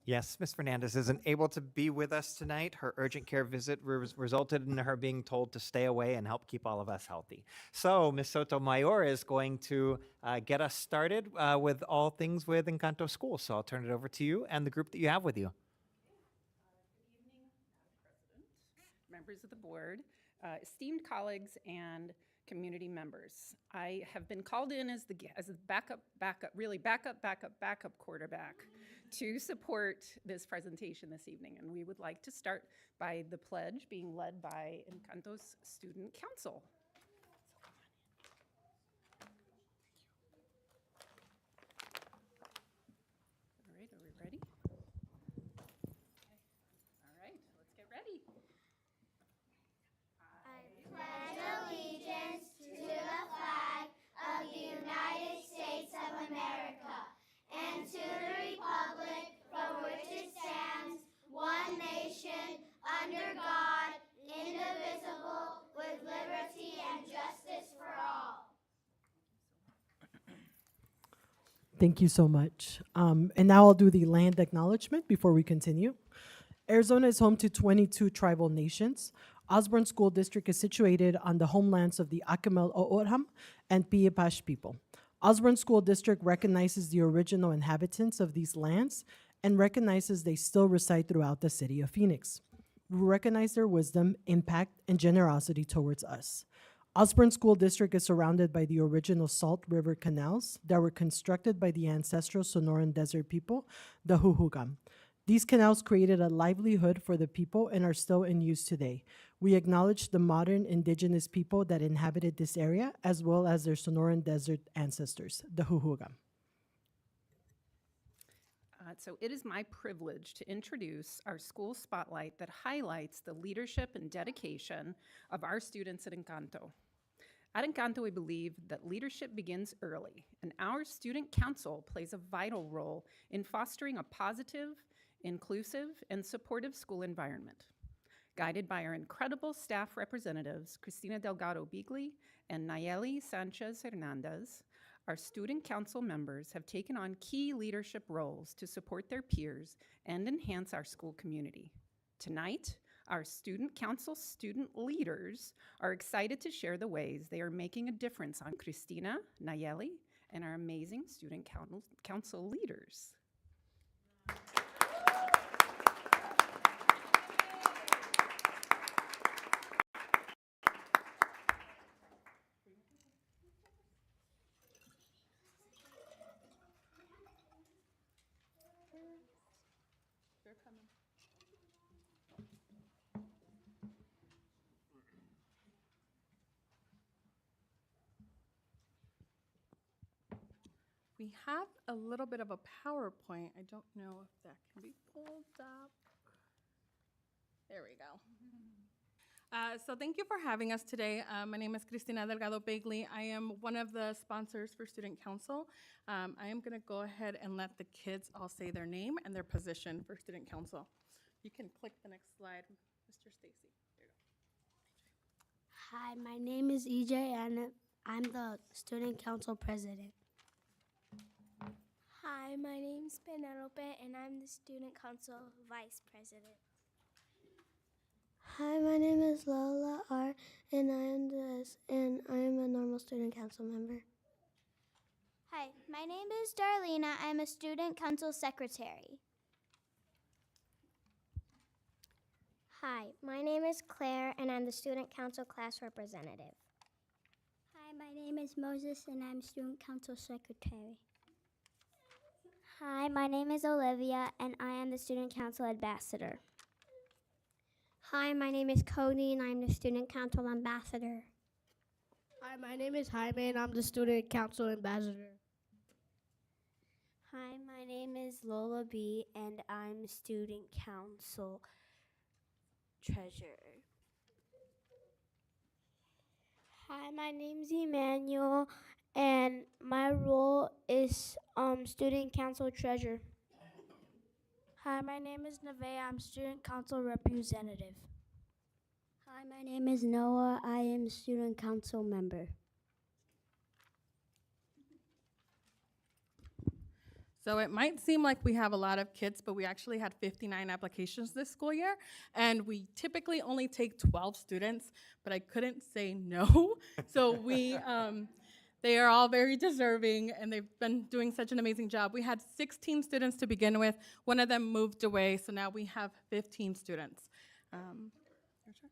Yes, Ms. Fernandez isn't able to be with us tonight. Her urgent care visit resulted in her being told to stay away and help keep all of us healthy. So, Ms. Sotomayor is going to get us started with all things with Encanto School. So I'll turn it over to you and the group that you have with you. Good evening, Madam President, members of the board, esteemed colleagues, and community members. I have been called in as the backup quarterback to support this presentation this evening. And we would like to start by the pledge being led by Encanto's Student Council. All right, are we ready? All right, let's get ready. Pledge allegiance to the flag of the United States of America and to the republic for which it stands, one nation, under God, indivisible, with liberty and justice for all. Thank you so much. And now I'll do the land acknowledgement before we continue. Arizona is home to 22 tribal nations. Osborne School District is situated on the homelands of the Acamel O'odham and Piipash people. Osborne School District recognizes the original inhabitants of these lands and recognizes they still reside throughout the city of Phoenix. We recognize their wisdom, impact, and generosity towards us. Osborne School District is surrounded by the original Salt River canals that were constructed by the ancestral Sonoran Desert people, the Huhugam. These canals created a livelihood for the people and are still in use today. We acknowledge the modern indigenous people that inhabited this area, as well as their Sonoran Desert ancestors, the Huhugam. So it is my privilege to introduce our school spotlight that highlights the leadership and dedication of our students at Encanto. At Encanto, we believe that leadership begins early, and our student council plays a vital role in fostering a positive, inclusive, and supportive school environment. Guided by our incredible staff representatives, Cristina Delgado Bigli and Nayeli Sanchez Hernandez, our student council members have taken on key leadership roles to support their peers and enhance our school community. Tonight, our student council student leaders are excited to share the ways they are making a difference on Cristina, Nayeli, and our amazing student council leaders. They're coming. We have a little bit of a PowerPoint. I don't know if that can be pulled up. There we go. So thank you for having us today. My name is Cristina Delgado Bagley. I am one of the sponsors for Student Council. I am going to go ahead and let the kids all say their name and their position for Student Council. You can click the next slide, Mr. Stacy. There you go. Hi, my name is EJ and I'm the Student Council President. Hi, my name's Penelope and I'm the Student Council Vice President. Hi, my name is Lola R and I am a normal Student Council member. Hi, my name is Darlena. I'm a Student Council Secretary. Hi, my name is Claire, and I'm the Student Council Class Representative. Hi, my name is Moses, and I'm Student Council Secretary. Hi, my name is Olivia, and I am the Student Council Ambassador. Hi, my name is Cody, and I'm the Student Council Ambassador. Hi, my name is Jaime, and I'm the Student Council Ambassador. Hi, my name is Lola B, and I'm Student Council Treasurer. Hi, my name's Emmanuel, and my role is Student Council Treasurer. Hi, my name is Nevaeh. I'm Student Council Representative. Hi, my name is Noah. I am Student Council Member. So it might seem like we have a lot of kids, but we actually had 59 applications this school year, and we typically only take 12 students, but I couldn't say no. So they are all very deserving, and they've been doing such an amazing job. We had 16 students to begin with. One of them moved away, so now we have 15 students. Your turn.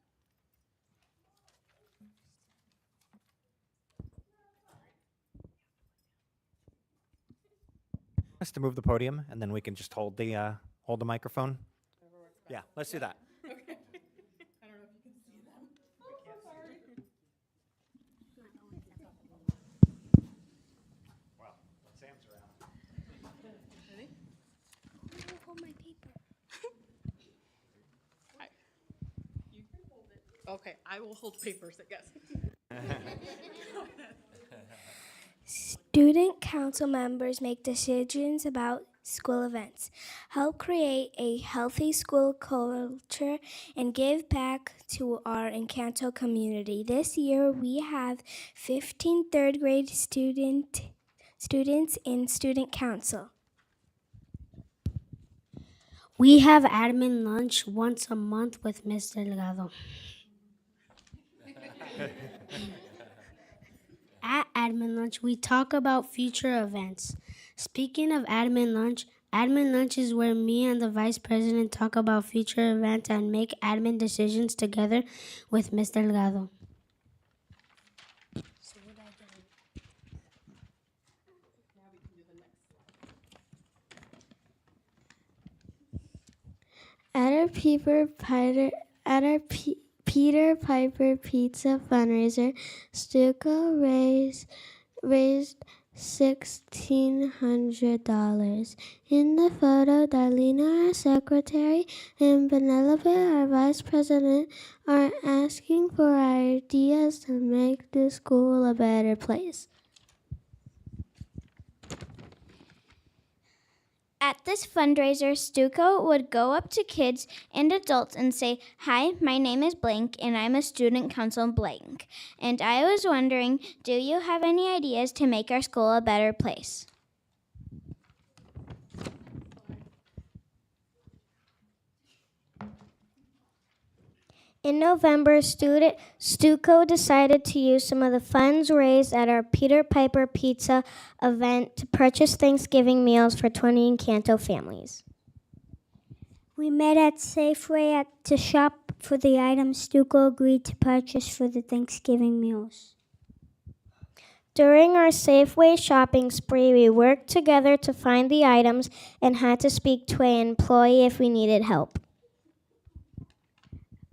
Us to move the podium, and then we can just hold the microphone. Yeah, let's do that. Okay. I don't know if you can see them. Oh, sorry. Well, Sam's around. Ready? Hold my paper. You can hold it. Okay, I will hold papers, I guess. Student council members make decisions about school events, help create a healthy school culture, and give back to our Encanto community. This year, we have 15 third grade students in student council. We have admin lunch once a month with Ms. Delgado. At admin lunch, we talk about future events. Speaking of admin lunch is where me and the vice president talk about future events and make admin decisions together with Ms. Delgado. At our Peter Piper Pizza fundraiser, Stuco raised $1,600. In the photo, Darlena, our secretary, and Penelope, our vice president, are asking for ideas to make the school a better place. At this fundraiser, Stuco would go up to kids and adults and say, "Hi, my name is blank, and I'm a student council blank. And I was wondering, do you have any ideas to make our school a better place?" In November, Stuco decided to use some of the funds raised at our Peter Piper Pizza event to purchase Thanksgiving meals for 20 Encanto families. We met at Safeway to shop for the items Stuco agreed to purchase for the Thanksgiving meals. During our Safeway shopping spree, we worked together to find the items and had to speak to an employee if we needed help.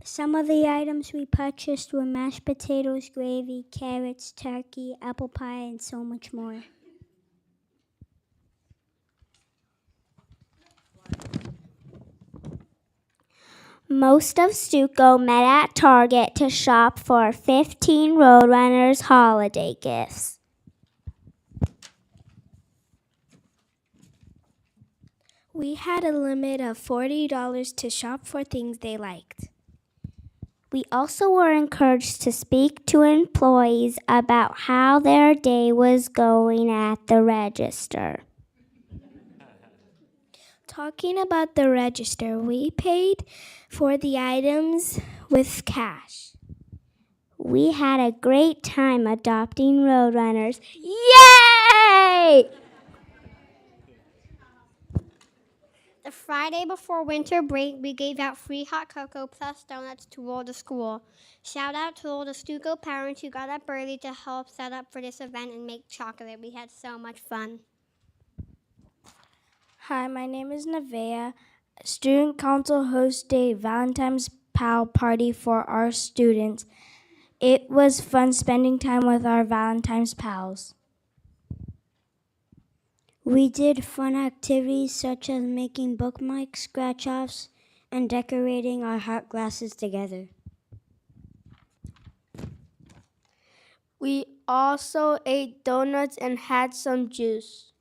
Some of the items we purchased were mashed potatoes, gravy, carrots, turkey, apple pie, and so much more. Most of Stuco met at Target to shop for 15 Roadrunners holiday gifts. We had a limit of $40 to shop for things they liked. We also were encouraged to speak to employees about how their day was going at the register. Talking about the register, we paid for the items with cash. We had a great time adopting Roadrunners. Yay! The Friday before winter break, we gave out free hot cocoa plus donuts to all the school. Shout out to all the Stuco parents who got up early to help set up for this event and make chocolate. We had so much fun. Hi, my name is Nevaeh. Student Council hosted a Valentine's Pal party for our students. It was fun spending time with our Valentine's pals. We did fun activities such as making bookmark scratch-offs and decorating our hot glasses together. We also ate donuts and had some juice.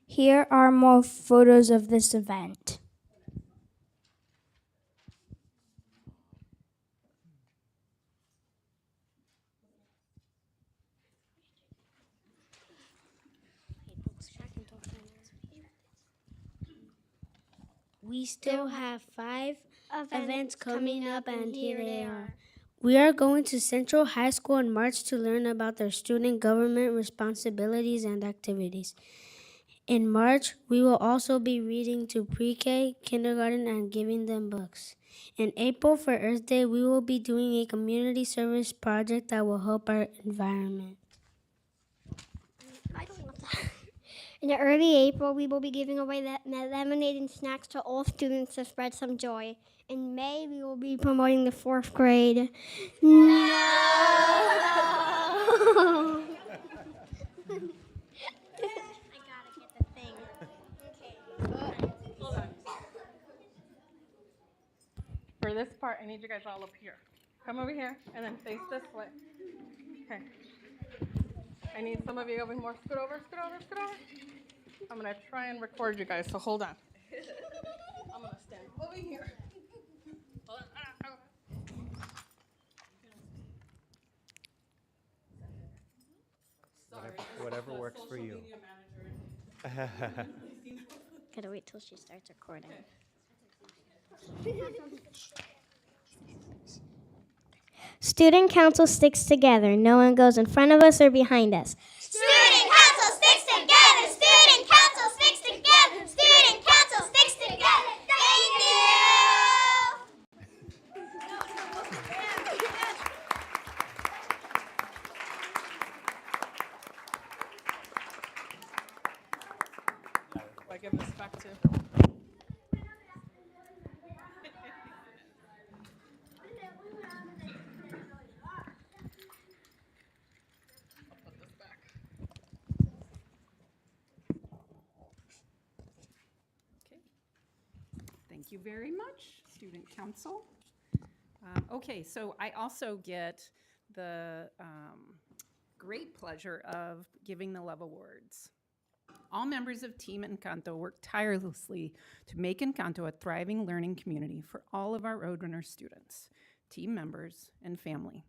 Here are more photos of this event. we still have 5 events coming up, and here they are. We are going to Central High School in March to learn about their student government responsibilities and activities. In March, we will also be reading to pre-K, kindergarten, and giving them books. In April, for Earth Day, we will be doing a community service project that will help our environment. I don't want that. In early April, we will be giving away lemonade and snacks to all students to spread some joy. In May, we will be promoting the 4th grade. No! For this part, I need you guys all up here. Come over here and then face this way. Okay. I need some of you over more. Scoot over, scoot over, scoot over. I'm going to try and record you guys, so hold on. I'm going to stand over here. Hold on. Whatever works for you. Gotta wait till she starts recording. Student council sticks together. No one goes in front of us or behind us. Student council sticks together. Student council sticks together. Student council sticks together. Thank you. I give this back to. Thank you very much, Student Council. Okay, so I also get the great pleasure of giving the Love Awards. All members of Team Encanto work tirelessly to make Encanto a thriving learning community for all of our Roadrunner students, team members, and family.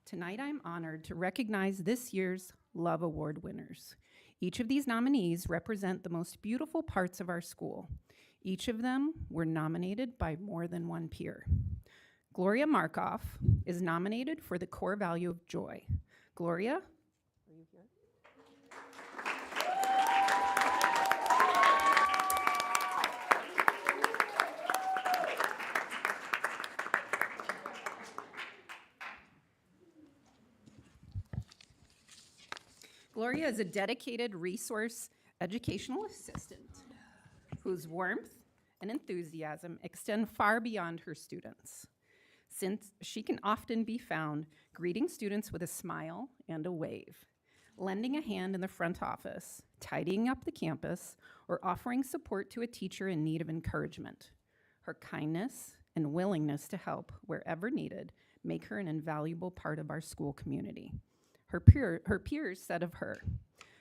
Tonight, I'm honored to recognize this year's Love Award winners. Each of these nominees represent the most beautiful parts of our school. Each of them were nominated by more than one peer. Gloria Markoff is nominated for the core value of joy. Gloria, are you here? Gloria is a dedicated resource educational assistant whose warmth and enthusiasm extend far beyond her students, since she can often be found greeting students with a smile and a wave, lending a hand in the front office, tidying up the campus, or offering support to a teacher in need of encouragement. Her kindness and willingness to help wherever needed make her an invaluable part of our school community. Her peers said of her,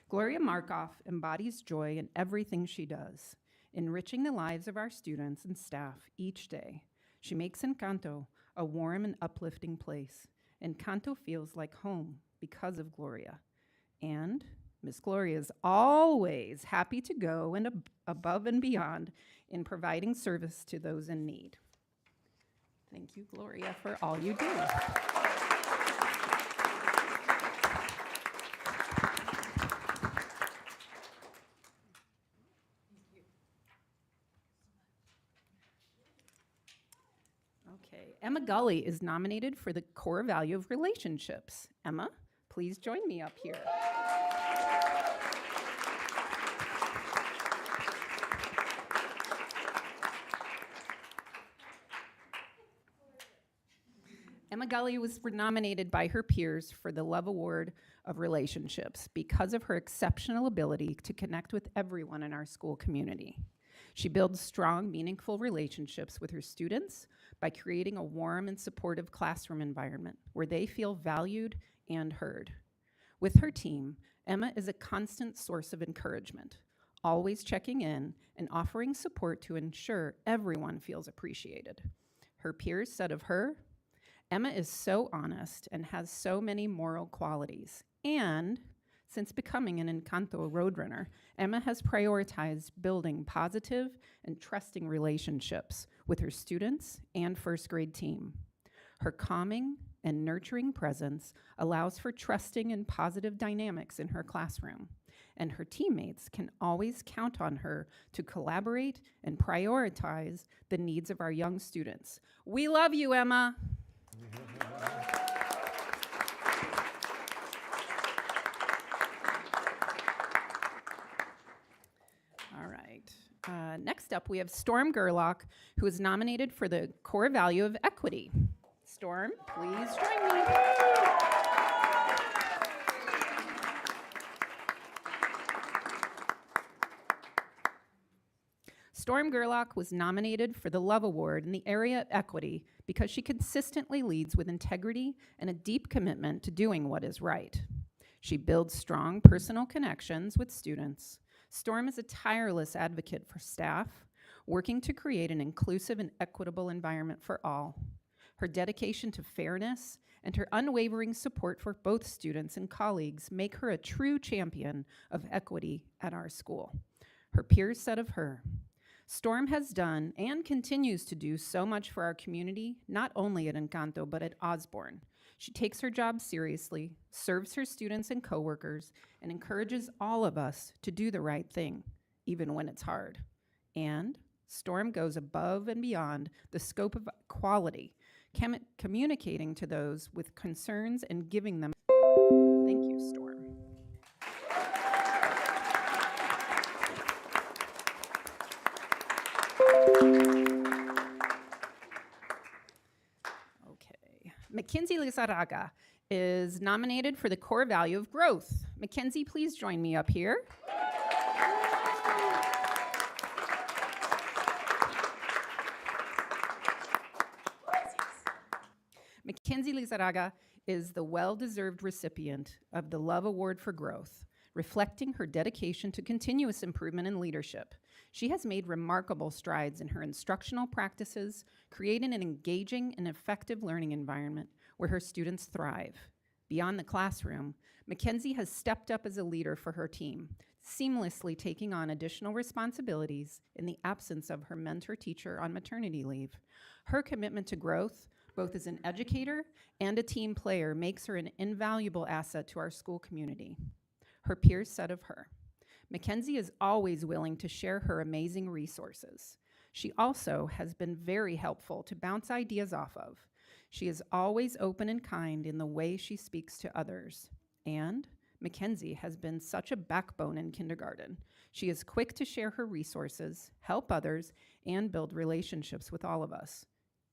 Gloria Markoff embodies joy in everything she does, enriching the lives of our students and staff each day. She makes Encanto a warm and uplifting place. Encanto feels like home because of Gloria. And Miss Gloria is always happy to go and above and beyond in providing service to those in need. Thank you, Gloria, for all you do. Okay, Emma Gully is nominated for the core value of relationships. Emma, please join me up here. Emma Gully was nominated by her peers for the Love Award of Relationships because of her exceptional ability to connect with everyone in our school community. She builds strong, meaningful relationships with her students by creating a warm and supportive classroom environment where they feel valued and heard. With her team, Emma is a constant source of encouragement, always checking in and offering support to ensure everyone feels appreciated. Her peers said of her, Emma is so honest and has so many moral qualities and Since becoming an Encanto Roadrunner, Emma has prioritized building positive and trusting relationships with her students and first grade team. Her calming and nurturing presence allows for trusting and positive dynamics in her classroom, and her teammates can always count on her to collaborate and prioritize the needs of our young students. We love you, Emma. All right. Next up, we have Storm Gerlach, who is nominated for the core value of equity. Storm, please join me. Storm Gerlach was nominated for the Love Award in the area of equity because she consistently leads with integrity and a deep commitment to doing what is right. She builds strong personal connections with students. Storm is a tireless advocate for staff, working to create an inclusive and equitable environment for all. Her dedication to fairness and her unwavering support for both students and colleagues make her a true champion of equity at our school. Her peers said of her, "Storm has done and continues to do so much for our community, not only at Encanto, but at Osborne. She takes her job seriously, serves her students and coworkers, and encourages all of us to do the right thing, even when it's hard." And Storm goes above and beyond the scope of equality, communicating to those with concerns and giving them. Thank you, Storm. Okay. Mackenzie Lizarraga is nominated for the core value of growth. Mackenzie, please join me up here. Mackenzie Lizarraga is the well-deserved recipient of the Love Award for Growth, reflecting her dedication to continuous improvement in leadership. She has made remarkable strides in her instructional practices, creating an engaging and effective learning environment where her students thrive. Beyond the classroom, Mackenzie has stepped up as a leader for her team, seamlessly taking on additional responsibilities in the absence of her mentor teacher on maternity leave. Her commitment to growth, both as an educator and a team player, makes her an invaluable asset to our school community. Her peers said of her, "Mackenzie is always willing to share her amazing resources. She also has been very helpful to bounce ideas off of. She is always open and kind in the way she speaks to others. And Mackenzie has been such a backbone in kindergarten. She is quick to share her resources, help others, and build relationships with all of us.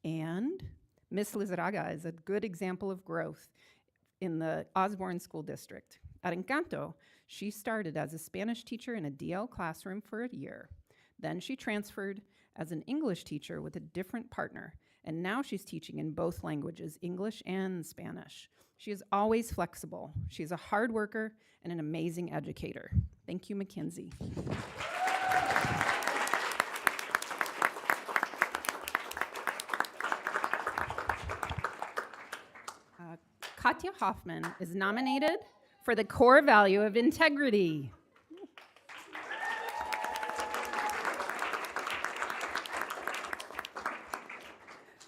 And Miss Lizarraga is a good example of growth in the Osborne School District. At Encanto, she started as a Spanish teacher in a DL classroom for a year. Then she transferred as an English teacher with a different partner, and now she's teaching in both languages, English and Spanish. She is always flexible. She's a hard worker and an amazing educator." Thank you, Mackenzie. Katya Hoffman is nominated for the core value of integrity.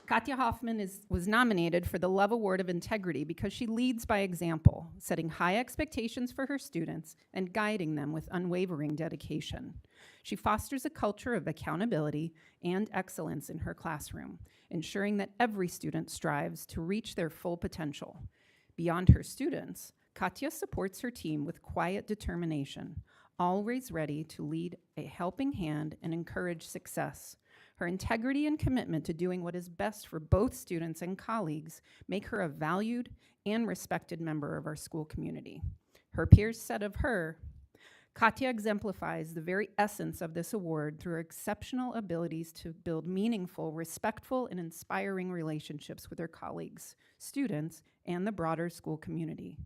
Katya Hoffman was nominated for the Love Award of Integrity because she leads by example, setting high expectations for her students and guiding them with unwavering dedication. She fosters a culture of accountability and excellence in her classroom, ensuring that every student strives to reach their full potential. Beyond her students, Katya supports her team with quiet determination, always ready to lead a helping hand and encourage success. Her integrity and commitment to doing what is best for both students and colleagues make her a valued and respected member of our school community. Her peers said of her, "Katya exemplifies the very essence of this award through her exceptional abilities to build meaningful, respectful, and inspiring relationships with her colleagues, students, and the broader school community.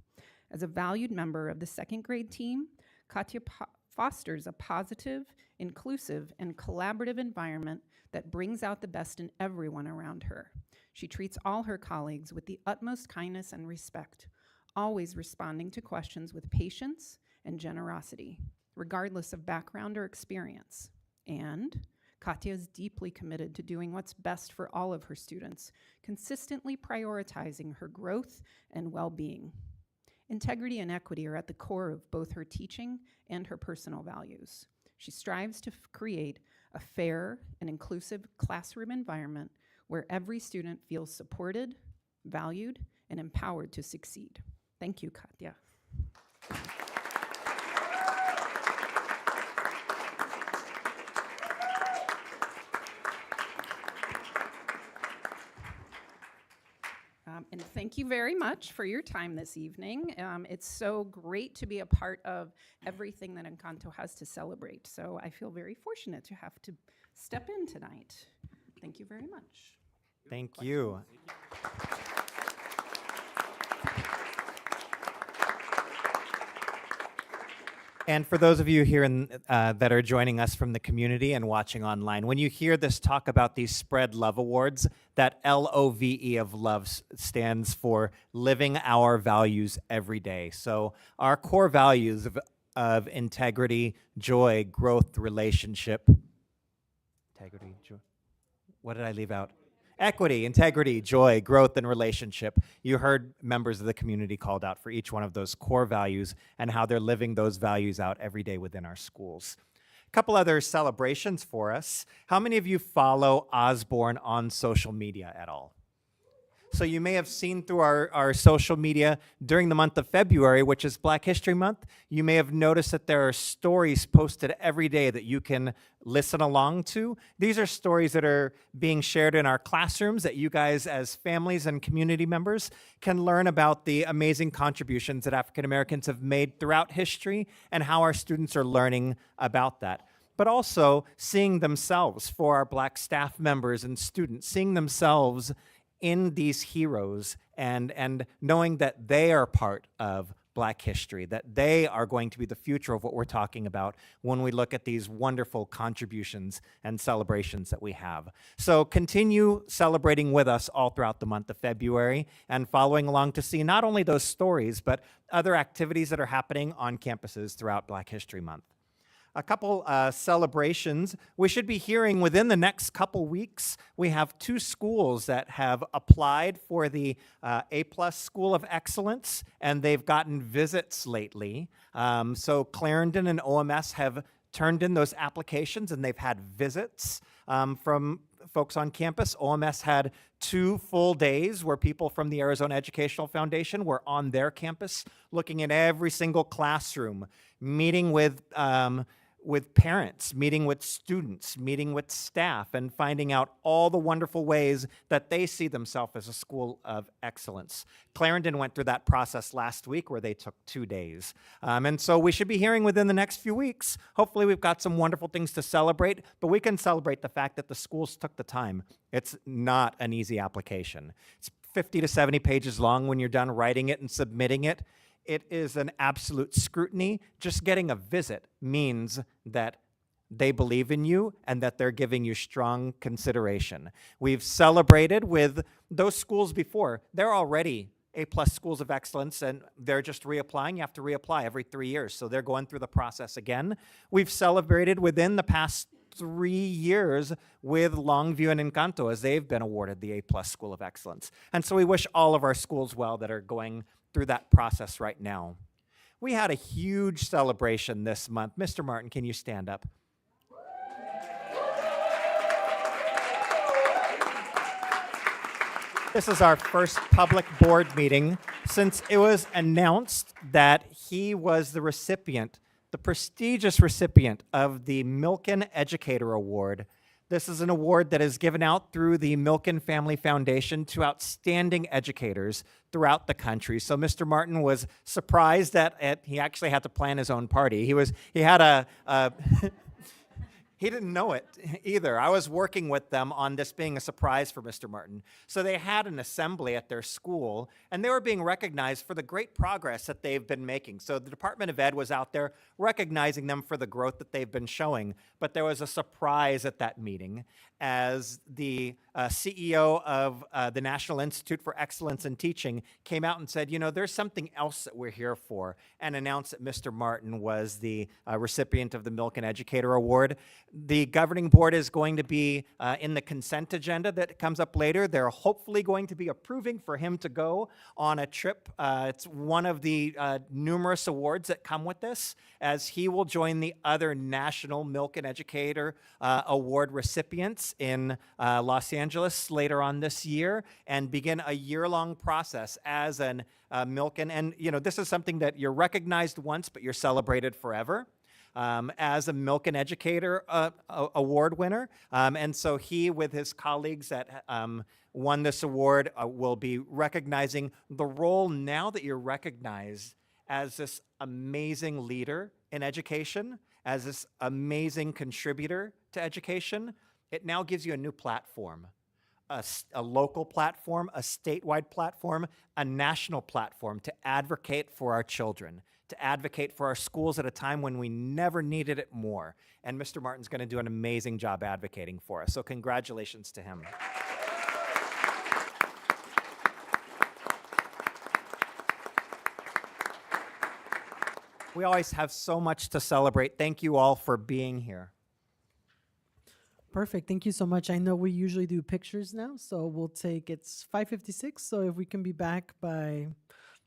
As a valued member of the second grade team, Katya fosters a positive, inclusive, and collaborative environment that brings out the best in everyone around her. She treats all her colleagues with the utmost kindness and respect, always responding to questions with patience and generosity, regardless of background or experience. And Katya is deeply committed to doing what's best for all of her students, consistently prioritizing her growth and well-being. Integrity and equity are at the core of both her teaching and her personal values. She strives to create a fair and inclusive classroom environment where every student feels supported, valued, and empowered to succeed. Thank you, Katya. And thank you very much for your time this evening. It's so great to be a part of everything that Encanto has to celebrate. So I feel very fortunate to have to step in tonight. Thank you very much. Thank you. And for those of you here that are joining us from the community and watching online, when you hear this talk about these Spread Love Awards, that LOVE of love stands for living our values every day. So our core values of integrity, joy, growth, relationship. Integrity, joy. What did I leave out? Equity, integrity, joy, growth, and relationship. You heard members of the community called out for each one of those core values and how they're living those values out every day within our schools. A couple other celebrations for us. How many of you follow Osborne on social media at all? So you may have seen through our social media during the month of February, which is Black History Month, you may have noticed that there are stories posted every day that you can listen along to. These are stories that are being shared in our classrooms that you guys as families and community members can learn about the amazing contributions that African Americans have made throughout history and how our students are learning about that. But also seeing themselves for our Black staff members and students, seeing themselves in these heroes and knowing that they are part of Black history, that they are going to be the future of what we're talking about when we look at these wonderful contributions and celebrations that we have. So continue celebrating with us all throughout the month of February and following along to see not only those stories, but other activities that are happening on campuses throughout Black History Month. A couple celebrations. We should be hearing within the next couple weeks. We have 2 schools that have applied for the A+ School of Excellence, and they've gotten visits lately. So Clarendon and OMS have turned in those applications, and they've had visits from folks on campus. OMS had 2 full days where people from the Arizona Educational Foundation were on their campus looking at every single classroom, meeting with parents, meeting with students, meeting with staff, and finding out all the wonderful ways that they see themselves as a school of excellence. Clarendon went through that process last week where they took 2 days. And so we should be hearing within the next few weeks. Hopefully we've got some wonderful things to celebrate, but we can celebrate the fact that the schools took the time. It's not an easy application. It's 50 to 70 pages long when you're done writing it and submitting it. It is an absolute scrutiny. Just getting a visit means that they believe in you and that they're giving you strong consideration. We've celebrated with those schools before. They're already A+ schools of excellence, and they're just reapplying. You have to reapply every 3 years, so they're going through the process again. We've celebrated within the past 3 years with Longview and Encanto as they've been awarded the A+ School of Excellence. And so we wish all of our schools well that are going through that process right now. We had a huge celebration this month. Mr. Martin, can you stand up? This is our first public board meeting since it was announced that he was the recipient, the prestigious recipient of the Milken Educator Award. This is an award that is given out through the Milken Family Foundation to outstanding educators throughout the country. So Mr. Martin was surprised that he actually had to plan his own party. He had a he didn't know it either. I was working with them on this being a surprise for Mr. Martin. So they had an assembly at their school, and they were being recognized for the great progress that they've been making. So the Department of Ed was out there recognizing them for the growth that they've been showing. But there was a surprise at that meeting as the CEO of the National Institute for Excellence in Teaching, came out and said, you know, there's something else that we're here for, and announced that Mr. Martin was the recipient of the Milk and Educator Award. The governing board is going to be in the consent agenda that comes up later. They're hopefully going to be approving for him to go on a trip. It's one of the numerous awards that come with this, as he will join the other National Milk and Educator Award recipients in Los Angeles later on this year, and begin a year-long process as an milk and you know, this is something that you're recognized once, but you're celebrated forever. As a Milk and Educator Award winner. And so he, with his colleagues that won this award, will be recognizing the role now that you're recognized as this amazing leader in education, as this amazing contributor to education. It now gives you a new platform. A local platform, a statewide platform, a national platform to advocate for our children, to advocate for our schools at a time when we never needed it more. And Mr. Martin's going to do an amazing job advocating for us. So congratulations to him. We always have so much to celebrate. Thank you all for being here. Perfect. Thank you so much. I know we usually do pictures now, so we'll take, it's 5:56, so if we can be back by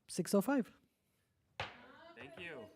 6:05. Thank you.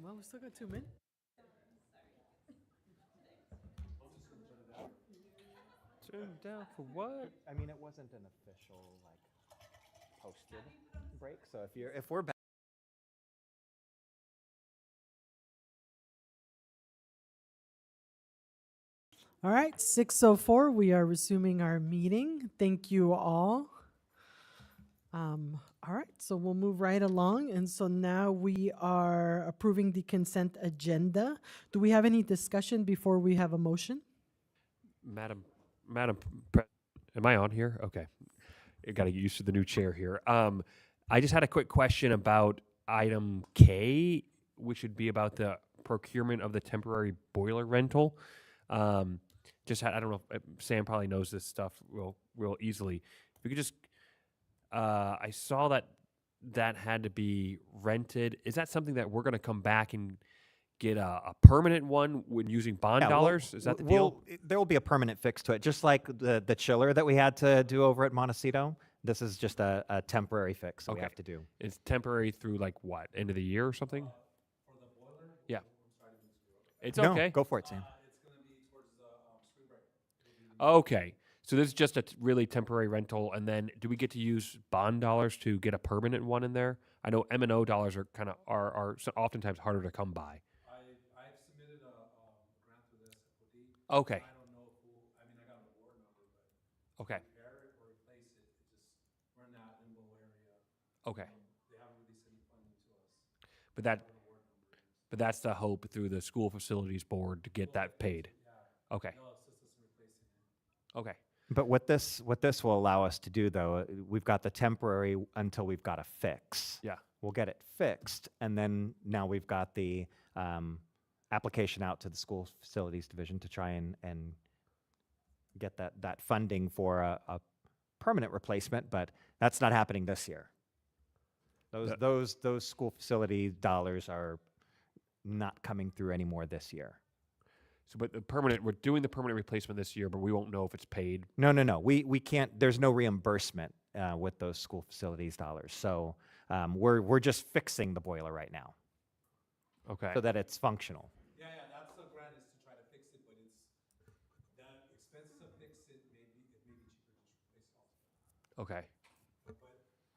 Well, we still got 2 minutes. Turned down for what? I mean, it wasn't an official, like, posted break, so if we're back. All right, 6:04, we are resuming our meeting. Thank you all. All right, so we'll move right along. And so now we are approving the consent agenda. Do we have any discussion before we have a motion? Madam am I on here? Okay. I got to get used to the new chair here. I just had a quick question about item K, which would be about the procurement of the temporary boiler rental. I don't know if Sam probably knows this stuff real easily. If you could just, I saw that had to be rented. Is that something that we're going to come back and get a permanent one when using bond dollars? Is that the deal? There will be a permanent fix to it, just like the chiller that we had to do over at Montecito. This is just a temporary fix that we have to do. It's temporary through like what, end of the year or something? For the boiler? Yeah. It's No, okay. go for it, Sam. It's going to be towards the spring break. Okay. So this is just a really temporary rental, and then do we get to use bond dollars to get a permanent one in there? I know M&O dollars are are oftentimes harder to come by. I've submitted a grant through the SFOD. Okay. I don't know I got an award number, but Okay. repair it or replace it, we're in that limbo area. Okay. They haven't released any funding to us. But that's the hope through the school facilities board to get that paid. Yeah. Okay. They'll assist us in replacing it. Okay. But what this will allow us to do, though, we've got the temporary until we've got a fix. Yeah. We'll get it fixed, and then now we've got the application out to the school facilities division to try and get that funding for a permanent replacement. But that's not happening this year. Those school facility dollars are not coming through anymore this year. So, but we're doing the permanent replacement this year, but we won't know if it's paid. No. We can't. There's no reimbursement with those school facilities dollars. So we're just fixing the boiler right now. Okay. So that it's functional. Yeah, that's the grant is to try to fix it, but it's the expense to fix it. It may be cheaper to just replace it altogether. Okay. But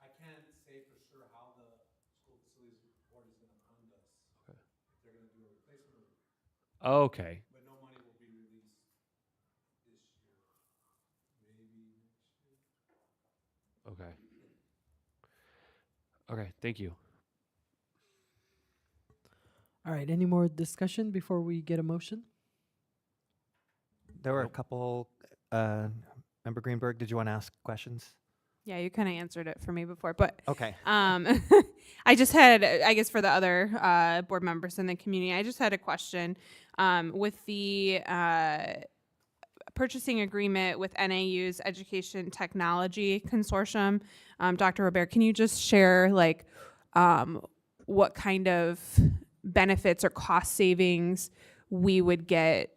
I can't say for sure how the school facilities board is going to fund us. Okay. If they're going to do a replacement or repair. Okay. But no money will be released this year. Maybe next year. Okay. Okay. Thank you. All right, any more discussion before we get a motion? There were a couple. Member Greenberg, did you want to ask questions? Yeah, you kind of answered it for me before, but okay. I just had, I guess, for the other board members in the community, I just had a question with the purchasing agreement with NAU's Education Technology Consortium. Dr. Robert, can you just share like what kind of benefits or cost savings we would get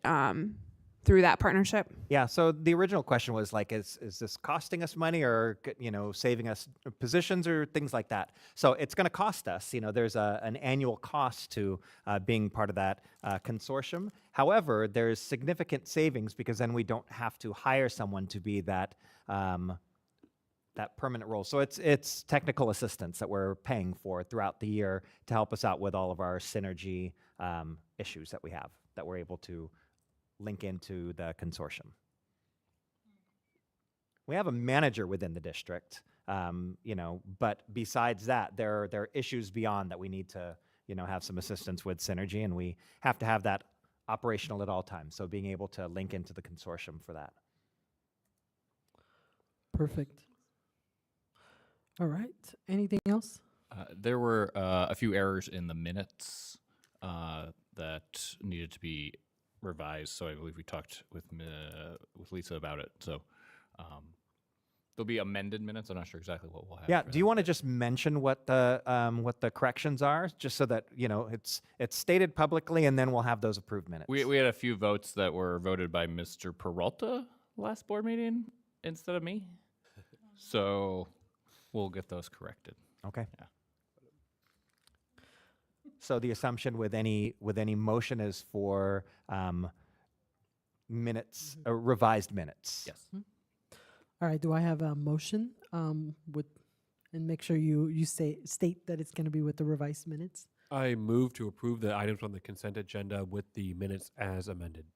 through that partnership? Yeah, so the original question was like, is this costing us money or, saving us positions or things like that? So it's going to cost us. There's an annual cost to being part of that consortium. However, there's significant savings because then we don't have to hire someone to be that permanent role. So it's technical assistance that we're paying for throughout the year to help us out with all of our synergy issues that we have, that we're able to link into the consortium. We have a manager within the district, but besides that, there are issues beyond that we need to, have some assistance with synergy, and we have to have that operational at all times. So being able to link into the consortium for that. Perfect. All right. Anything else? There were a few errors in the minutes that needed to be revised. So I believe we talked with Lisa about it. So there'll be amended minutes. I'm not sure exactly what we'll have. Yeah. Do you want to just mention what the corrections are, just so that it's stated publicly, and then we'll have those approved minutes. We had a few votes that were voted by Mr. Peralta last board meeting instead of me. So we'll get those corrected. Okay. Yeah. So the assumption with any motion is for minutes, revised minutes. Yes. All right, do I have a motion with, and make sure you state that it's going to be with the revised minutes? I move to approve the items on the consent agenda with the minutes as amended.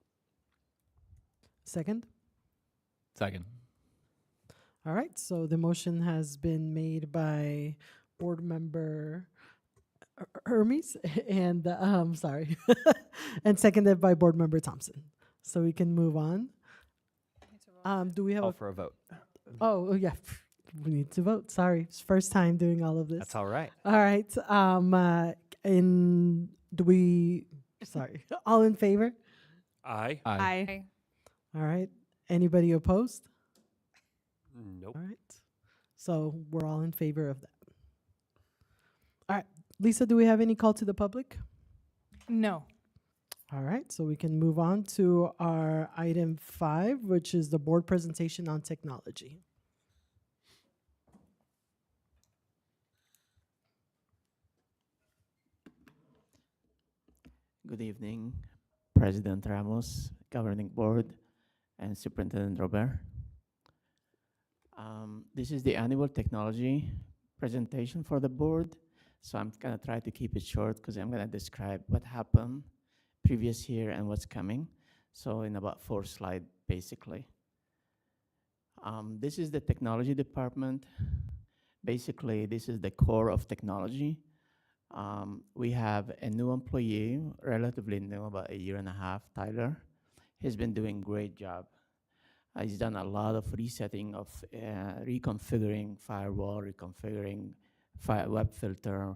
Second? Second. All right, so the motion has been made by Board Member Hermes and, sorry, and seconded by Board Member Thompson. So we can move on. Do we have Call for a vote. Oh, yeah, we need to vote. Sorry, it's first time doing all of this. That's all right. All right, sorry, all in favor? Aye. Aye. All right, anybody opposed? Nope. All right, so we're all in favor of that. All right, Lisa, do we have any call to the public? No. All right, so we can move on to our item 5, which is the board presentation on technology. Good evening, President Ramos, Governing Board, and Superintendent Robert. This is the annual technology presentation for the board. So I'm gonna try to keep it short because I'm gonna describe what happened previous year and what's coming. So in about 4 slides, basically. This is the technology department. Basically, this is the core of technology. We have a new employee, relatively new, about 1.5 years, Tyler. He's been doing great job. He's done a lot of resetting of reconfiguring firewall, reconfiguring web filter.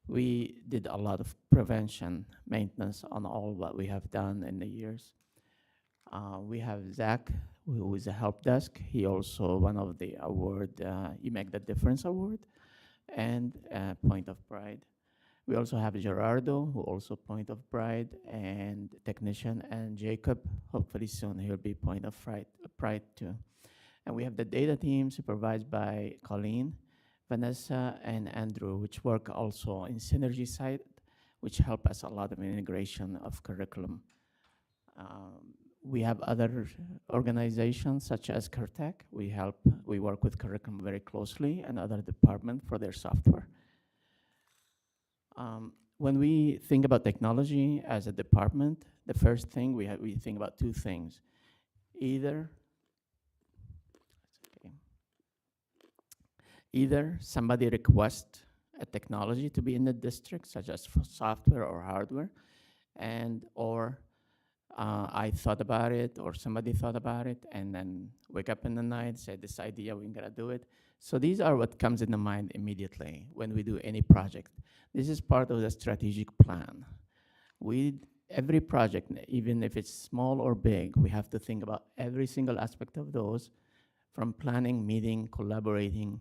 We did a lot of prevention maintenance on all what we have done in the years. We have Zach, who is a help desk. He also one of the award, You Make the Difference award, and Point of Pride. We also have Gerardo, who also Point of Pride and technician, and Jacob. Hopefully soon he'll be Point of Pride too. And we have the data team supervised by Colleen, Vanessa, and Andrew, which work also in synergy side, which help us a lot of integration of curriculum. We have other organizations such as Curtec. We work with curriculum very closely and other departments for their software. When we think about technology as a department, the first thing we think about 2 things. Either somebody requests a technology to be in the district, such as for software or hardware, or I thought about it, or somebody thought about it, and then wake up in the night, say this idea, we're gonna do it. So these are what comes in the mind immediately when we do any project. This is part of the strategic plan. Every project, even if it's small or big, we have to think about every single aspect of those, from planning, meeting, collaborating,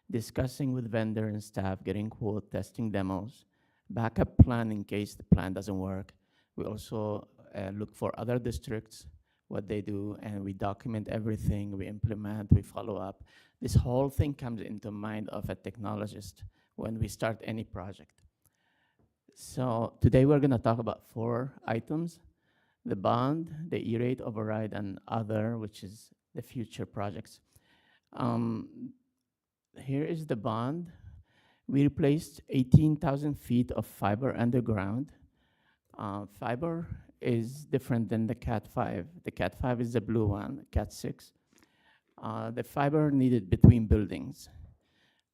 discussing with vendor and staff, getting quote, testing demos, backup plan in case the plan doesn't work. We also look for other districts, what they do, and we document everything, we implement, we follow up. This whole thing comes into mind of a technologist when we start any project. So today we're gonna talk about 4 items: the bond, the E-rate override, and other, which is the future projects. Here is the bond. We replaced 18,000 feet of fiber underground. Fiber is different than the Cat5. The Cat5 is the blue one, Cat6. The fiber needed between buildings.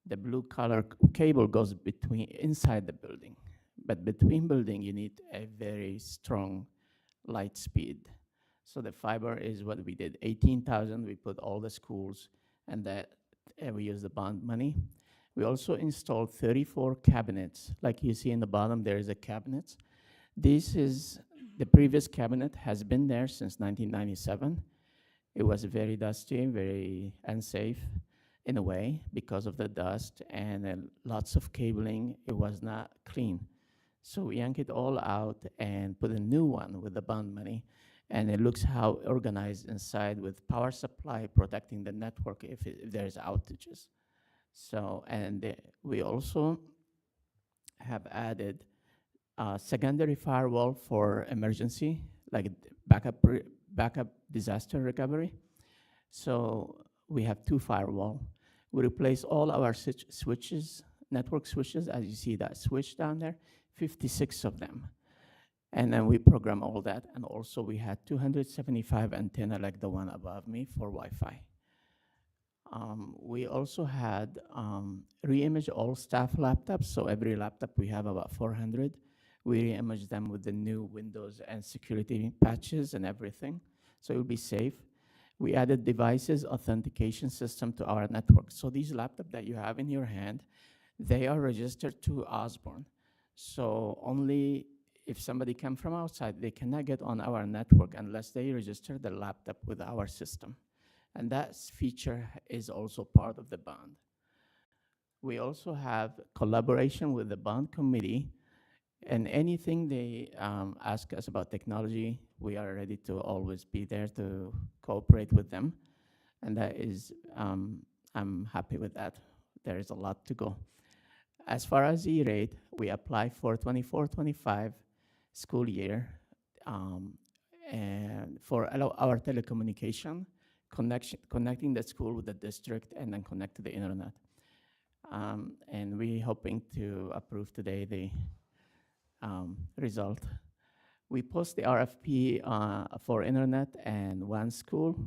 The blue color cable goes inside the building. But between building, you need a very strong light speed. So the fiber is what we did, 18,000, we put all the schools, and we use the bond money. We also installed 34 cabinets. Like you see in the bottom, there is a cabinet. The previous cabinet has been there since 1997. It was very dusty, very unsafe in a way because of the dust and lots of cabling. It was not clean. So we yanked it all out and put a new one with the bond money. And it looks how organized inside with power supply protecting the network if there's outages. So, we also have added secondary firewall for emergency, like backup disaster recovery. So we have 2 firewall. We replace all our switches, network switches, as you see that switch down there, 56 of them. And then we program all that. And also we had 275 antenna like the one above me for Wi-Fi. We also had re-image all staff laptops. So every laptop, we have about 400. We re-image them with the new Windows and security patches and everything. So it will be safe. We added devices authentication system to our network. So these laptops that you have in your hand, they are registered to Osborne. So only if somebody comes from outside, they cannot get on our network unless they register the laptop with our system. And that feature is also part of the bond. We also have collaboration with the bond committee, and anything they ask us about technology, we are ready to always be there to cooperate with them. And that is, I'm happy with that. There is a lot to go. As far as E-rate, we apply for 24-25 school year, and for our telecommunication, connecting the school with the district and then connect to the internet. And we're hoping to approve today the result. We post the RFP for internet and one school,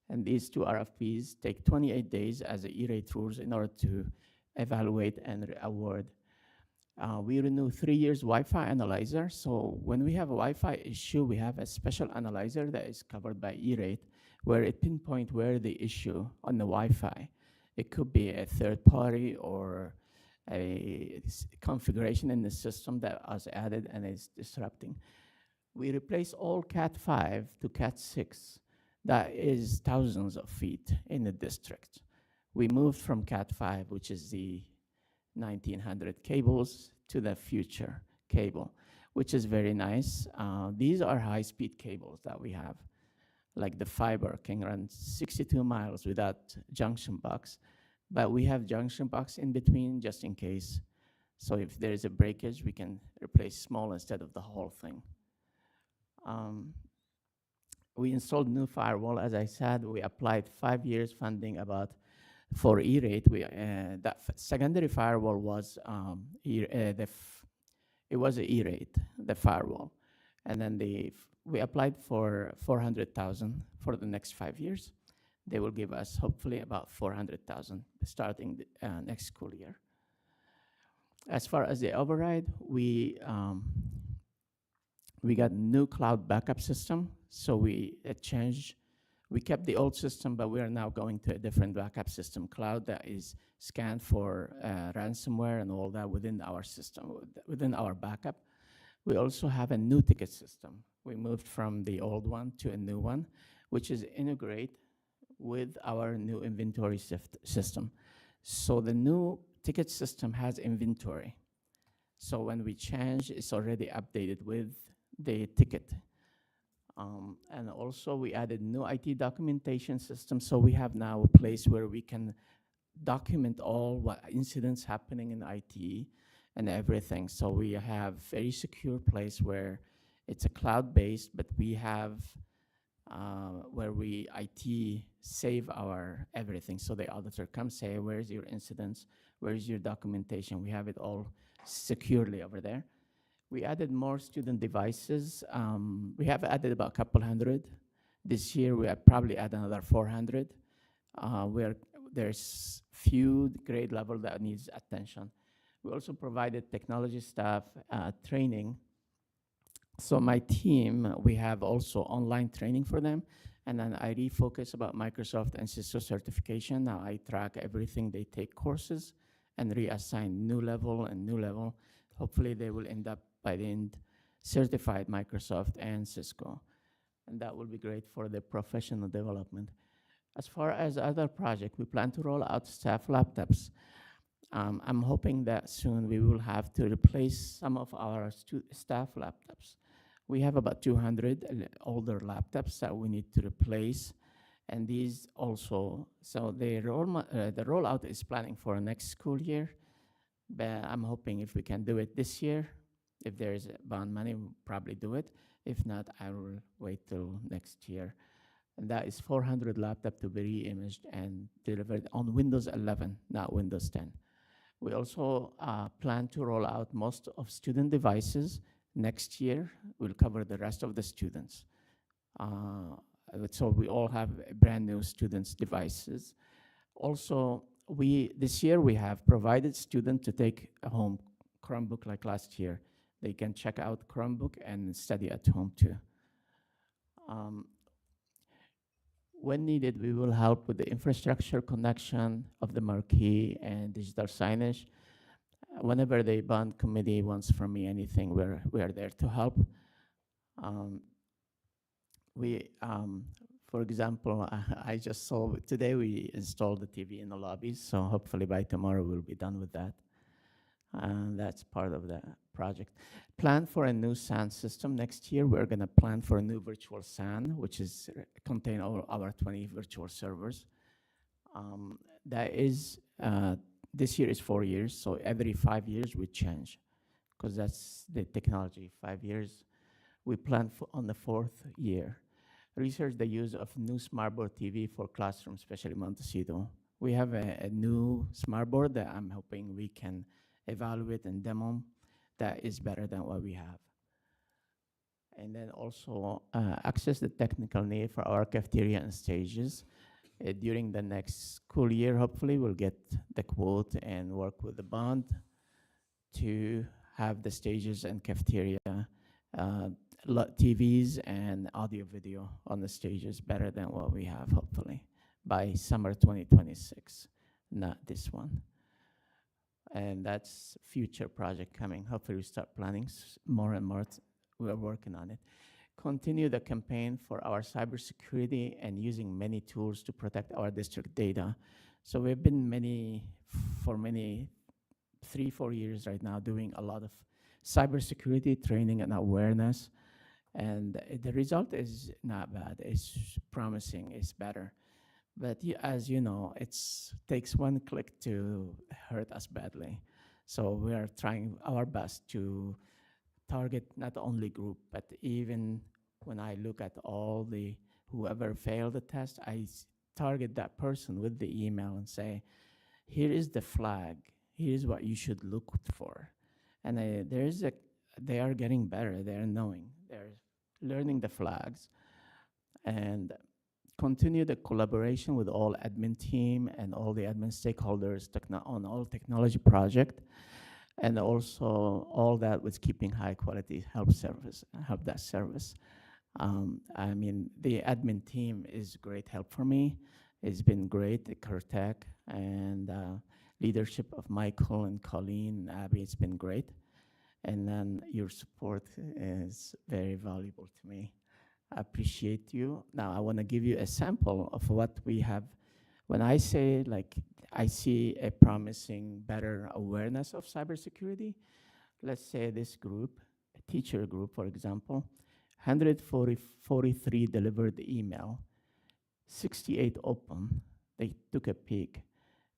and these 2 RFPs take 28 days as the E-rate rules in order to evaluate and award. We renew 3 years Wi-Fi analyzer. So when we have a Wi-Fi issue, we have a special analyzer that is covered by E-rate, where it pinpoints where the issue on the Wi-Fi. It could be a third party or a configuration in the system that was added and is disrupting. We replace all Cat 5 to Cat 6. That is thousands of feet in the district. We moved from Cat 5, which is the 1900 cables, to the future cable, which is very nice. These are high-speed cables that we have. Like the fiber can run 62 miles without junction box, but we have junction box in between just in case. So if there is a breakage, we can replace small instead of the whole thing. We installed new firewall. As I said, we applied 5 years funding for E-rate. That secondary firewall was it was a E-rate, the firewall, and then we applied for 400,000 for the next 5 years. They will give us hopefully about 400,000 starting the next school year. As far as the override, we got new cloud backup system, so we changed. We kept the old system, but we are now going to a different backup system cloud that is scanned for ransomware and all that within our system, within our backup. We also have a new ticket system. We moved from the old one to a new one, which is integrate with our new inventory system. So the new ticket system has inventory. So when we change, it's already updated with the ticket. And also we added new IT documentation system. So we have now a place where we can document all what incidents happening in IT and everything. So we have very secure place where it's a cloud-based, but we have where we IT save our everything. So the auditor comes say, where's your incidents? Where's your documentation? We have it all securely over there. We added more student devices. We have added about a couple hundred. This year, we have probably add another 400. There's few grade level that needs attention. We also provided technology staff training. So my team, we have also online training for them. And then I refocus about Microsoft and Cisco certification. Now I track everything they take courses and reassign new level and new level. Hopefully they will end up by the end certified Microsoft and Cisco. And that will be great for their professional development. As far as other projects, we plan to roll out staff laptops. I'm hoping that soon we will have to replace some of our staff laptops. We have about 200 older laptops that we need to replace. And these also, so the rollout is planning for next school year. But I'm hoping if we can do it this year, If there is bond money, we'll probably do it. If not, I will wait till next year. And that is 400 laptops to be re-imaged and delivered on Windows 11, not Windows 10. We also plan to roll out most of student devices next year. We'll cover the rest of the students. So we all have brand new students' devices. Also, this year we have provided students to take a home Chromebook like last year. They can check out Chromebook and study at home too. When needed, we will help with the infrastructure connection of the marquee and digital signage. Whenever the bond committee wants from me anything, we are there to help. For example, I just saw today we installed the TV in the lobbies, so hopefully by tomorrow we'll be done with that. And that's part of the project. Plan for a new sound system next year. We're going to plan for a new virtual SAN, which is contain our 20 virtual servers. That is, this year is 4 years, so every 5 years we change, because that's the technology, 5 years. We plan on the 4th year. Research the use of new smartboard TV for classrooms, especially Montecito. We have a new smartboard that I'm hoping we can evaluate and demo that is better than what we have. And then also access the technical need for our cafeteria and stages. During the next school year, hopefully we'll get the quote and work with the bond to have the stages and cafeteria, TVs and audio video on the stages better than what we have, hopefully, by summer 2026, not this one. And that's future project coming. Hopefully we start planning more and more. We're working on it. Continue the campaign for our cybersecurity and using many tools to protect our district data. So we've been 3-4 years right now doing a lot of cybersecurity training and awareness. And the result is not bad. It's promising. It's better. But as you know, it takes one click to hurt us badly. So we are trying our best to target not only group, but even when I look at all the whoever failed the test, I target that person with the email and say, here is the flag. Here's what you should look for. And they are getting better. They're knowing. They're learning the flags. And continue the collaboration with all admin team and all the admin stakeholders on all technology project, and also all that with keeping high quality help desk service. I mean, the admin team is great help for me. It's been great, Kurtek, and leadership of Michael and Colleen and Abby, it's been great. And then your support is very valuable to me. I appreciate you. Now I want to give you a sample of what we have. When I say like I see a promising better awareness of cybersecurity, let's say this group, a teacher group, for example, 143 delivered email, 68 open. They took a peek,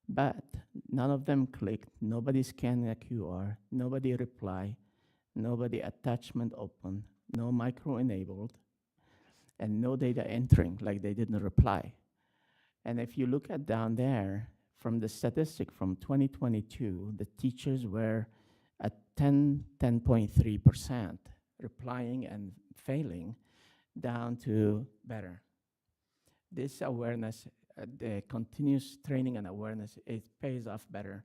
but none of them clicked. Nobody scanned a QR. Nobody replied. Nobody attachment open. No micro enabled. And no data entering, like they didn't reply. And if you look at down there, from the statistic from 2022, the teachers were at 10.3% replying and failing, down to better. This awareness, the continuous training and awareness, it pays off better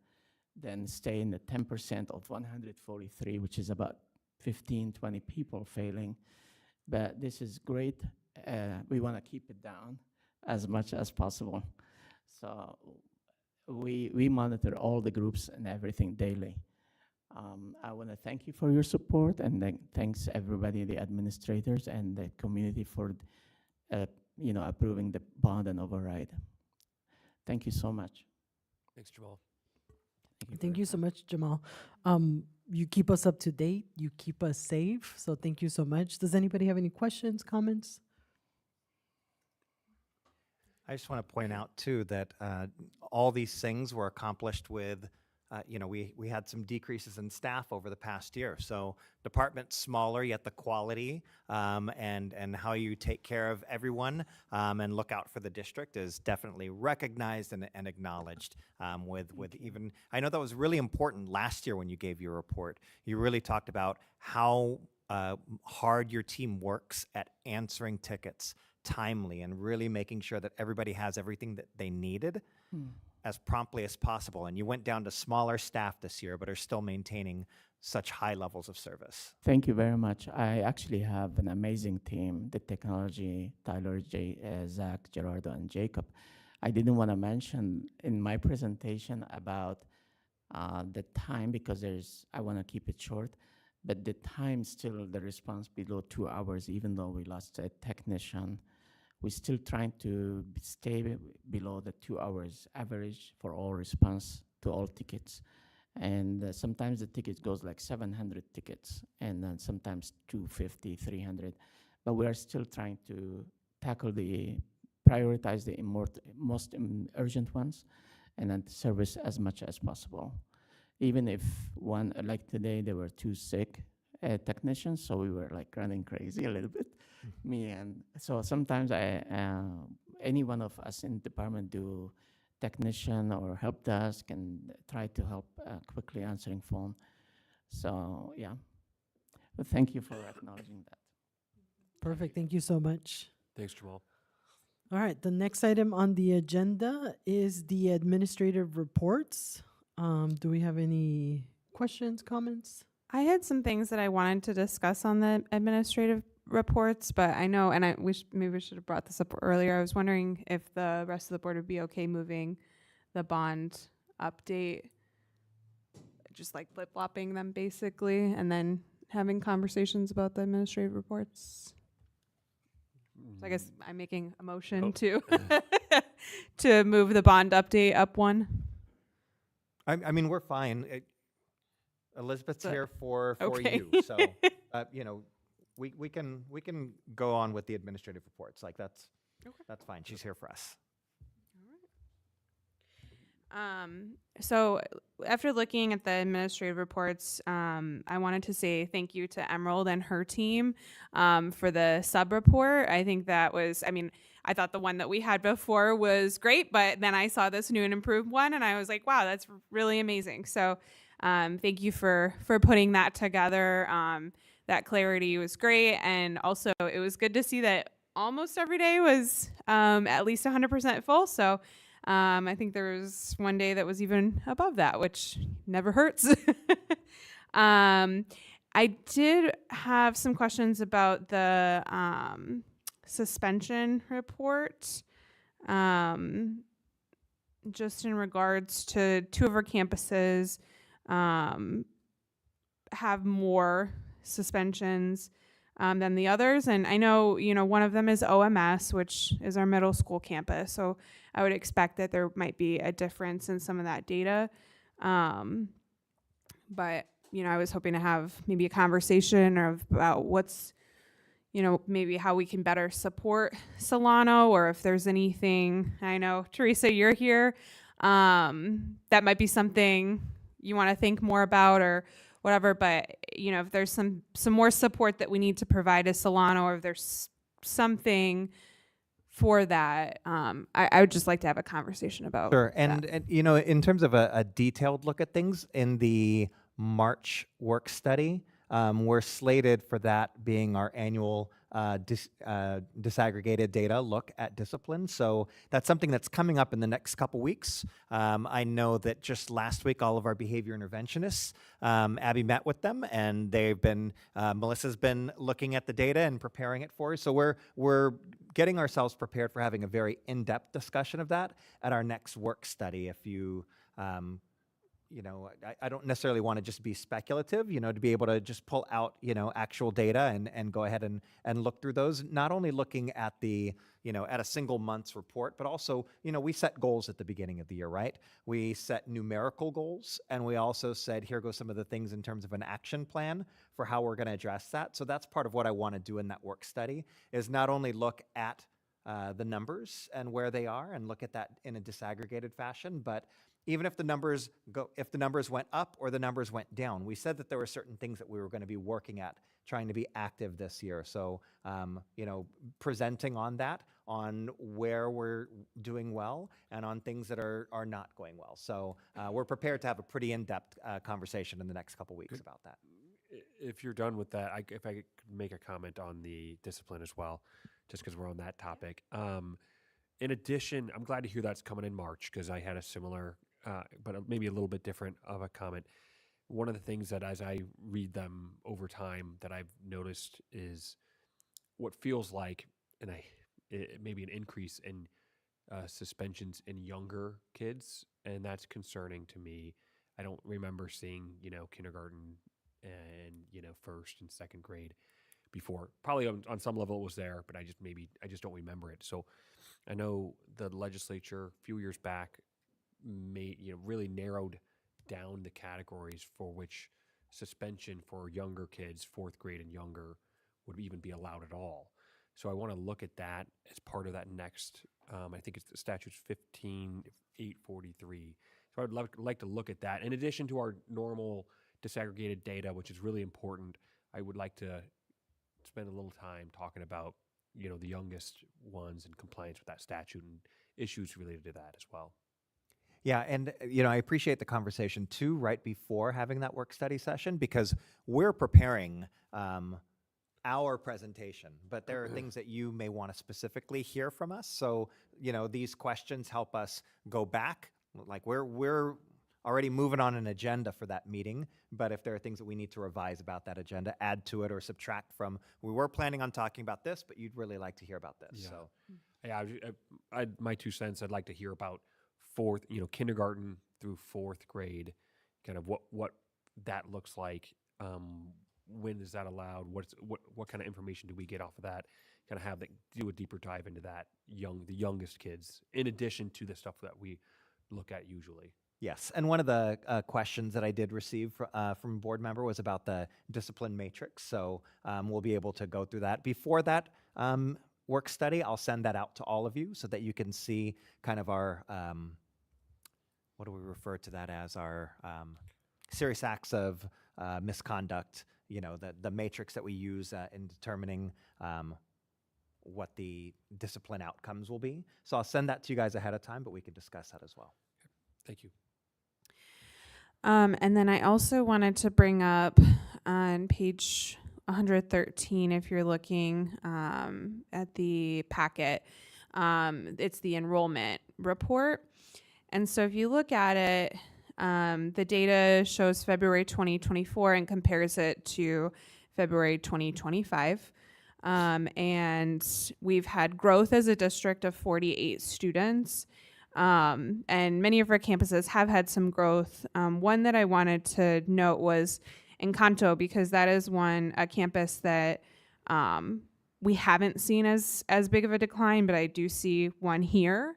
than stay in the 10% of 143, which is about 15, 20 people failing. But this is great. We want to keep it down as much as possible. So we monitor all the groups and everything daily. I want to thank you for your support, and then thanks everybody, the administrators and the community for approving the bond and override. Thank you so much. Thanks, Jamal. Thank you so much, Jamal. You keep us up to date. You keep us safe. So thank you so much. Does anybody have any questions, comments? I just want to point out, too, that all these things were accomplished with we had some decreases in staff over the past year. So department's smaller, yet the quality and how you take care of everyone and look out for the district is definitely recognized and acknowledged. With even, I know that was really important last year when you gave your report. You really talked about how hard your team works at answering tickets timely and really making sure that everybody has everything that they needed as promptly as possible. And you went down to smaller staff this year, but are still maintaining such high levels of service. Thank you very much. I actually have an amazing team, the technology, Tyler, Zach, Gerardo, and Jacob. I didn't want to mention in my presentation about the time because I want to keep it short, but the time still, the response below 2 hours, even though we lost a technician, we're still trying to stay below the 2 hours average for all response to all tickets. And sometimes the ticket goes like 700 tickets, and then sometimes 250, 300. But we are still trying to prioritize the most urgent ones, and then service as much as possible. Even if one, like today, there were 2 sick technicians, so we were like running crazy a little bit. Me and so sometimes any one of us in the department do technician or help desk and try to help quickly answering phone. So yeah, but thank you for acknowledging that. Perfect. Thank you so much. Thanks, Jamal. All right. The next item on the agenda is the administrative reports. Do we have any questions, comments? I had some things that I wanted to discuss on the administrative reports, but I know, and maybe we should have brought this up earlier. I was wondering if the rest of the board would be okay moving the bond update, just like flip-flopping them basically, and then having conversations about the administrative reports. So I guess I'm making a motion to to move the bond update up one. I mean, we're fine. Elizabeth's here for okay. you, so we can go on with the administrative reports. Like that's fine. She's here for us. So after looking at the administrative reports, I wanted to say thank you to Emerald and her team for the sub-report. I think that was, I thought the one that we had before was great, but then I saw this new and improved one, and I was like, wow, that's really amazing. So thank you for putting that together. That clarity was great, and also it was good to see that almost every day was at least 100% full. So I think there was one day that was even above that, which never hurts. I did have some questions about the suspension report, just in regards to 2 of our campuses have more suspensions than the others. And I know, one of them is OMS, which is our middle school campus. So I would expect that there might be a difference in some of that data. But, I was hoping to have maybe a conversation about what's, maybe how we can better support Solano, or if there's anything, I know, Teresa, you're here, that might be something you want to think more about or whatever, but if there's some more support that we need to provide to Solano, or if there's something for that, I would just like to have a conversation about. Sure, and in terms of a detailed look at things in the March work study, we're slated for that being our annual disaggregated data look at discipline. So that's something that's coming up in the next couple weeks. I know that just last week, all of our behavior interventionists, Abby met with them, and they've been, Melissa's been looking at the data and preparing it for us. So we're getting ourselves prepared for having a very in-depth discussion of that at our next work study. If you I don't necessarily want to just be speculative, to be able to just pull out, actual data and go ahead and look through those, not only looking at the, at a single month's report, but also, we set goals at the beginning of the year, right? We set numerical goals, and we also said, here go some of the things in terms of an action plan for how we're going to address that. So that's part of what I want to do in that work study, is not only look at the numbers and where they are and look at that in a disaggregated fashion, but even if the numbers went up or the numbers went down. We said that there were certain things that we were going to be working at, trying to be active this year. So, presenting on that, on where we're doing well and on things that are not going well. So we're prepared to have a pretty in-depth conversation in the next couple weeks about that. If you're done with that, if I could make a comment on the discipline as well, just because we're on that topic. In addition, I'm glad to hear that's coming in March, because I had a similar, but maybe a little bit different of a comment. One of the things that as I read them over time that I've noticed is what feels like, maybe an increase in suspensions in younger kids, and that's concerning to me. I don't remember seeing, kindergarten and, first and second grade before. Probably on some level it was there, but I just don't remember it. So I know the legislature a few years back really narrowed down the categories for which suspension for younger kids, fourth grade and younger, would even be allowed at all. So I want to look at that as part of that next, I think it's the statutes 15843. So I'd like to look at that. In addition to our normal disaggregated data, which is really important, I would like to spend a little time talking about, the youngest ones in compliance with that statute and issues related to that as well. Yeah, and I appreciate the conversation too right before having that work study session, because we're preparing our presentation, but there are things that you may want to specifically hear from us. So, these questions help us go back. Like we're already moving on an agenda for that meeting, but if there are things that we need to revise about that agenda, add to it or subtract from, we were planning on talking about this, but you'd really like to hear about this. Yeah. So, yeah, my 2 cents, I'd like to hear about kindergarten through fourth grade, kind of what that looks like. When is that allowed? What kind of information do we get off of that? Kind of do a deeper dive into that the youngest kids, in addition to the stuff that we look at usually. yes, and one of the questions that I did receive from a board member was about the discipline matrix. So we'll be able to go through that. Before that work study, I'll send that out to all of you so that you can see kind of our, what do we refer to that as, our serious acts of misconduct, the matrix that we use in determining what the discipline outcomes will be. So I'll send that to you guys ahead of time, but we can discuss that as well. Thank you. And then I also wanted to bring up on page 113, if you're looking at the packet, it's the enrollment report. And so if you look at it, the data shows February 2024 and compares it to February 2025. And we've had growth as a district of 48 students. And many of our campuses have had some growth. One that I wanted to note was Encanto, because that is a campus that we haven't seen as big of a decline, but I do see one here.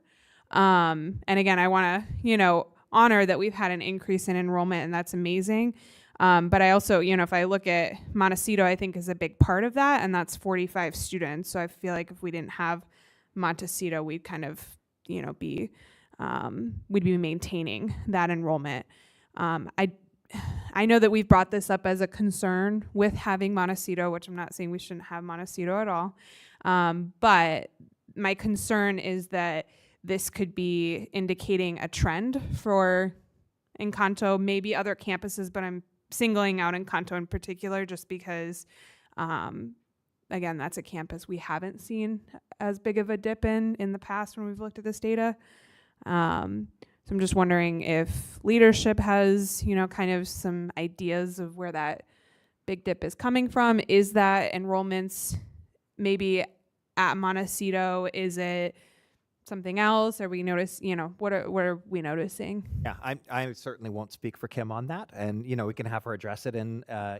And again, I want to, honor that we've had an increase in enrollment, and that's amazing. But I also, if I look at Montecito, I think is a big part of that, and that's 45 students. So I feel like if we didn't have Montecito, we'd kind of, we'd be maintaining that enrollment. I know that we've brought this up as a concern with having Montecito, which I'm not saying we shouldn't have Montecito at all. But my concern is that this could be indicating a trend for Encanto, maybe other campuses, but I'm singling out Encanto in particular just because, again, that's a campus we haven't seen as big of a dip in the past when we've looked at this data. So I'm just wondering if leadership has, kind of some ideas of where that big dip is coming from. Is that enrollments maybe at Montecito? Is it something else? Are we what are we noticing? Yeah, I certainly won't speak for Kim on that, and we can have her address it in a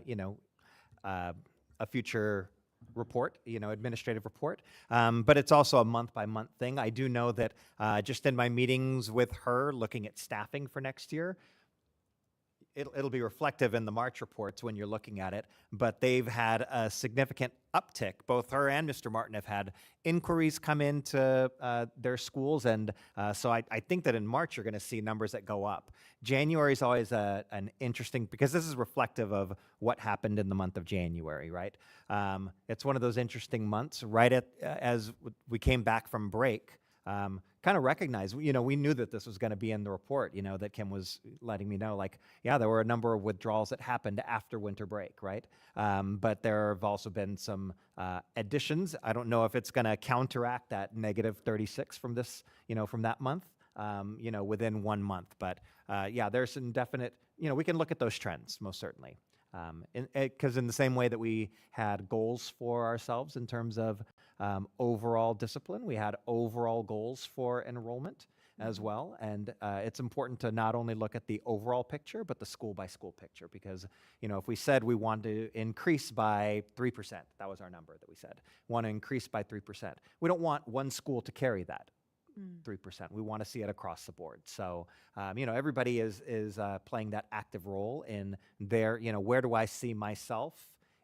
future report, administrative report. But it's also a month-by-month thing. I do know that just in my meetings with her, looking at staffing for next year, it'll be reflective in the March reports when you're looking at it, but they've had a significant uptick. Both her and Mr. Martin have had inquiries come into their schools, and so I think that in March you're going to see numbers that go up. January is always an interesting, because this is reflective of what happened in the month of January, right? It's one of those interesting months, right as we came back from break. Kind of recognize, we knew that this was going to be in the report, that Kim was letting me know, like, yeah, there were a number of withdrawals that happened after winter break, right? But there have also been some additions. I don't know if it's going to counteract that negative 36 from this, from that month, within 1 month. But yeah, there's some definite, we can look at those trends, most certainly. Because in the same way that we had goals for ourselves in terms of overall discipline, we had overall goals for enrollment as well. And it's important to not only look at the overall picture, but the school by school picture. Because, if we said we want to increase by 3%, that was our number that we said, want to increase by 3%. We don't want one school to carry that 3%. We want to see it across the board. So, everybody is playing that active role in their, where do I see myself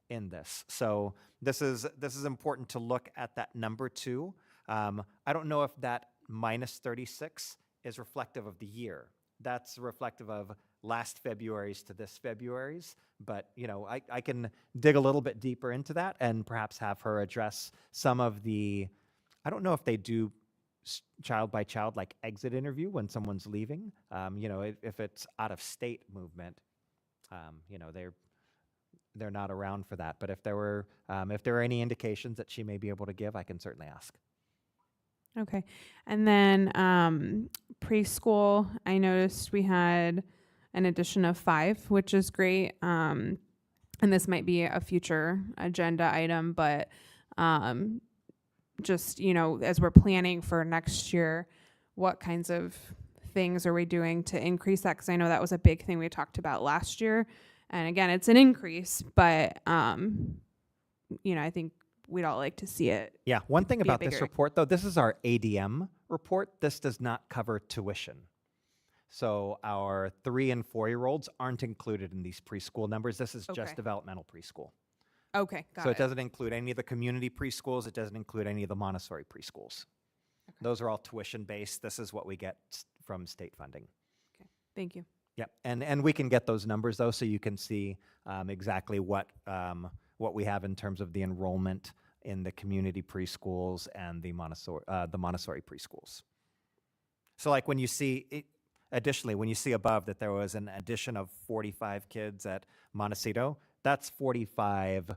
in this? So this is important to look at that number too. I don't know if that minus 36 is reflective of the year. That's reflective of last February's to this February's, but I can dig a little bit deeper into that and perhaps have her address some of the, I don't know if they do child by child like exit interview when someone's leaving. If it's out of state movement, they're not around for that. But if there were any indications that she may be able to give, I can certainly ask. Okay. And then preschool, I noticed we had an addition of 5, which is great. And this might be a future agenda item, but just, as we're planning for next year, what kinds of things are we doing to increase that? Because I know that was a big thing we talked about last year. And again, it's an increase, but, I think we'd all like to see it. Yeah, one thing be about bigger. this report, though, this is our ADM report. This does not cover tuition. So our 3 and 4-year-olds aren't included in these preschool numbers. This is just Okay. developmental preschool. Okay, got So it. it doesn't include any of the community preschools. It doesn't include any of the Montessori preschools. Those are all tuition-based. This is what we get from state funding. Thank you. Yep, and we can get those numbers, though, so you can see exactly what we have in terms of the enrollment in the community preschools and the Montessori preschools. So like when you see, additionally, when you see above that there was an addition of 45 kids at Montecito, that's 45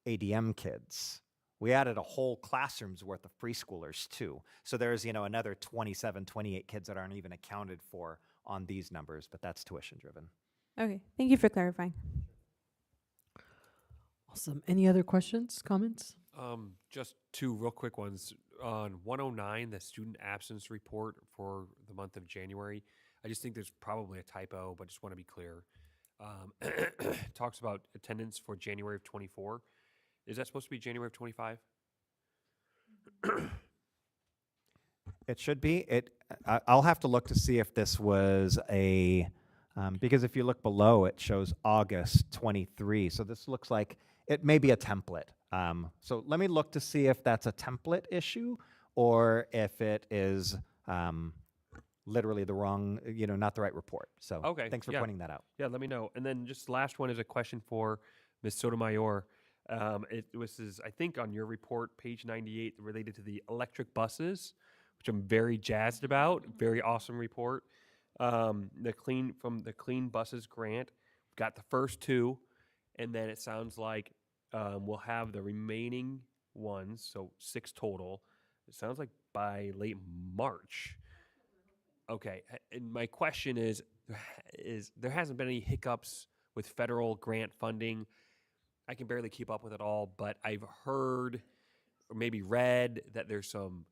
ADM kids. We added a whole classroom's worth of preschoolers too. So there's, another 27, 28 kids that aren't even accounted for on these numbers, but that's tuition driven. Okay, thank you for clarifying. Awesome. Any other questions, comments? Just 2 real quick ones. On 109, the student absence report for the month of January, I just think there's probably a typo, but just want to be clear. Talks about attendance for January of 24. Is that supposed to be January of 25? It should be. I'll have to look to see if this was because if you look below, it shows August 23. So this looks like it may be a template. So let me look to see if that's a template issue or if it is literally the wrong, not the right report. So Okay. thanks for yeah. pointing that out. Yeah, let me know. And then just last one is a question for Ms. Sotomayor. It was, I think, on your report, page 98, related to the electric buses, which I'm very jazzed about. Very awesome report. From the Clean Buses grant, got the first 2, and then it sounds like we'll have the remaining ones, so 6 total. It sounds like by late March. Okay, and my question is there hasn't been any hiccups with federal grant funding. I can barely keep up with it all, but I've heard or maybe read that there's some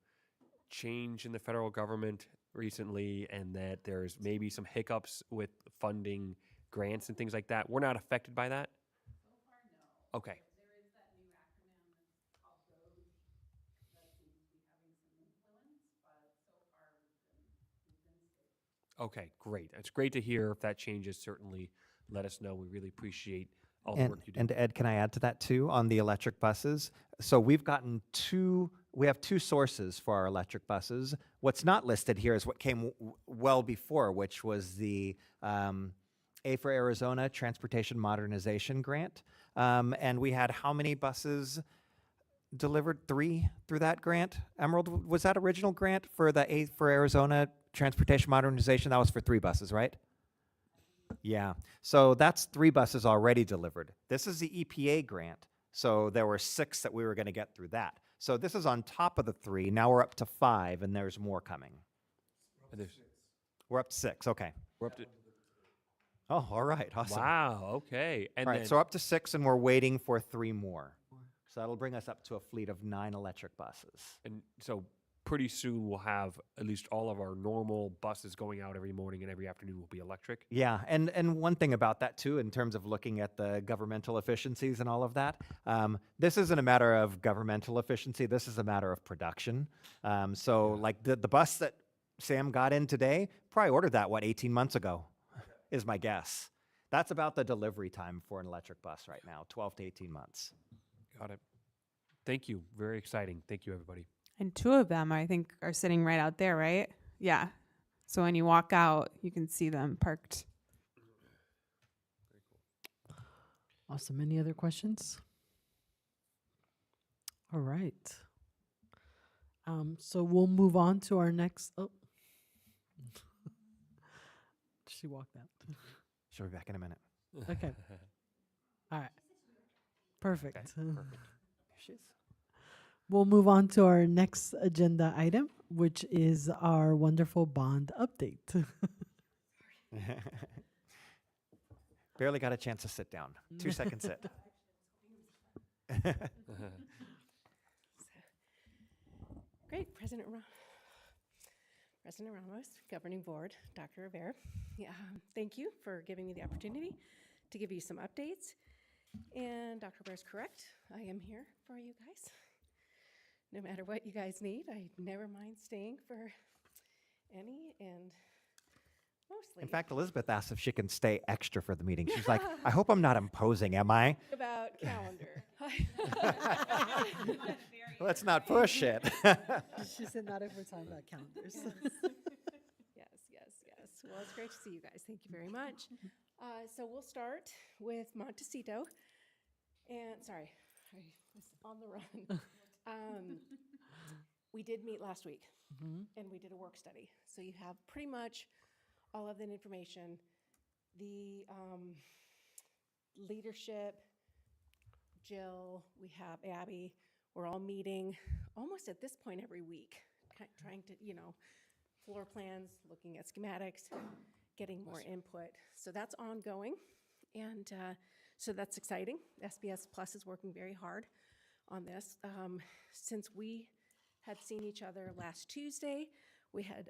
change in the federal government recently and that there's maybe some hiccups with funding grants and things like that. We're not affected by that? So far, no. Okay. There is that new acronym that's called ROAD that seems to be having some influence, but so far we've been safe. Okay, great. It's great to hear. If that changes, certainly let us know. We really appreciate all the And, work you do. and Ed, can I add to that too on the electric buses? So we have two sources for our electric buses. What's not listed here is what came well before, which was the A for Arizona Transportation Modernization Grant. And we had how many buses delivered? 3 through that grant. Emerald, was that original grant for the A for Arizona Transportation Modernization? That was for 3 buses, right? Yeah, so that's 3 buses already delivered. This is the EPA grant, so there were 6 that we were going to get through that. So this is on top of the 3. Now we're up to 5, and there's more coming. We're up to 6. Okay. We're up to. Oh, all right. Awesome. Wow. Okay. And All right. then, So up to 6, and we're waiting for 3 more. So that'll bring us up to a fleet of 9 electric buses. and so pretty soon we'll have at least all of our normal buses going out every morning and every afternoon will be electric. Yeah, and one thing about that too, in terms of looking at the governmental efficiencies and all of that, this isn't a matter of governmental efficiency. This is a matter of production. So like the bus that Sam got in today, probably ordered that 18 months ago, is my guess. That's about the delivery time for an electric bus right now, 12 to 18 months. Got it. Thank you. Very exciting. Thank you, everybody. And 2 of them, I think, are sitting right out there, right? Yeah. So when you walk out, you can see them parked. Awesome. Any other questions? All right. So we'll move on to our next. Oh, she walked out. She'll be back in a minute. Okay. All right. Perfect. Okay, perfect. Here she is. We'll move on to our next agenda item, which is our wonderful bond update. Barely got a chance to sit down. 2-second sit. Great, President Ramos, Governing Board, Dr. Rivera. Yeah, thank you for giving me the opportunity to give you some updates. And Dr. Rivera is correct. I am here for you guys. No matter what you guys need, I never mind staying for any and mostly. In fact, Elizabeth asked if she can stay extra for the meeting. She's like, I hope I'm not imposing, am I? About calendar. Let's not push it. She said not if we're talking about calendars. Yes. Well, it's great to see you guys. Thank you very much. So we'll start with Montecito. And sorry, I was on the run. We did meet last week, and we did a work study. So you have pretty much all of that information. The leadership, Jill, we have Abby. We're all meeting almost at this point every week, trying to, floor plans, looking at schematics, getting more input. So that's ongoing, and so that's exciting. SBS Plus is working very hard on this. Since we had seen each other last Tuesday, we had,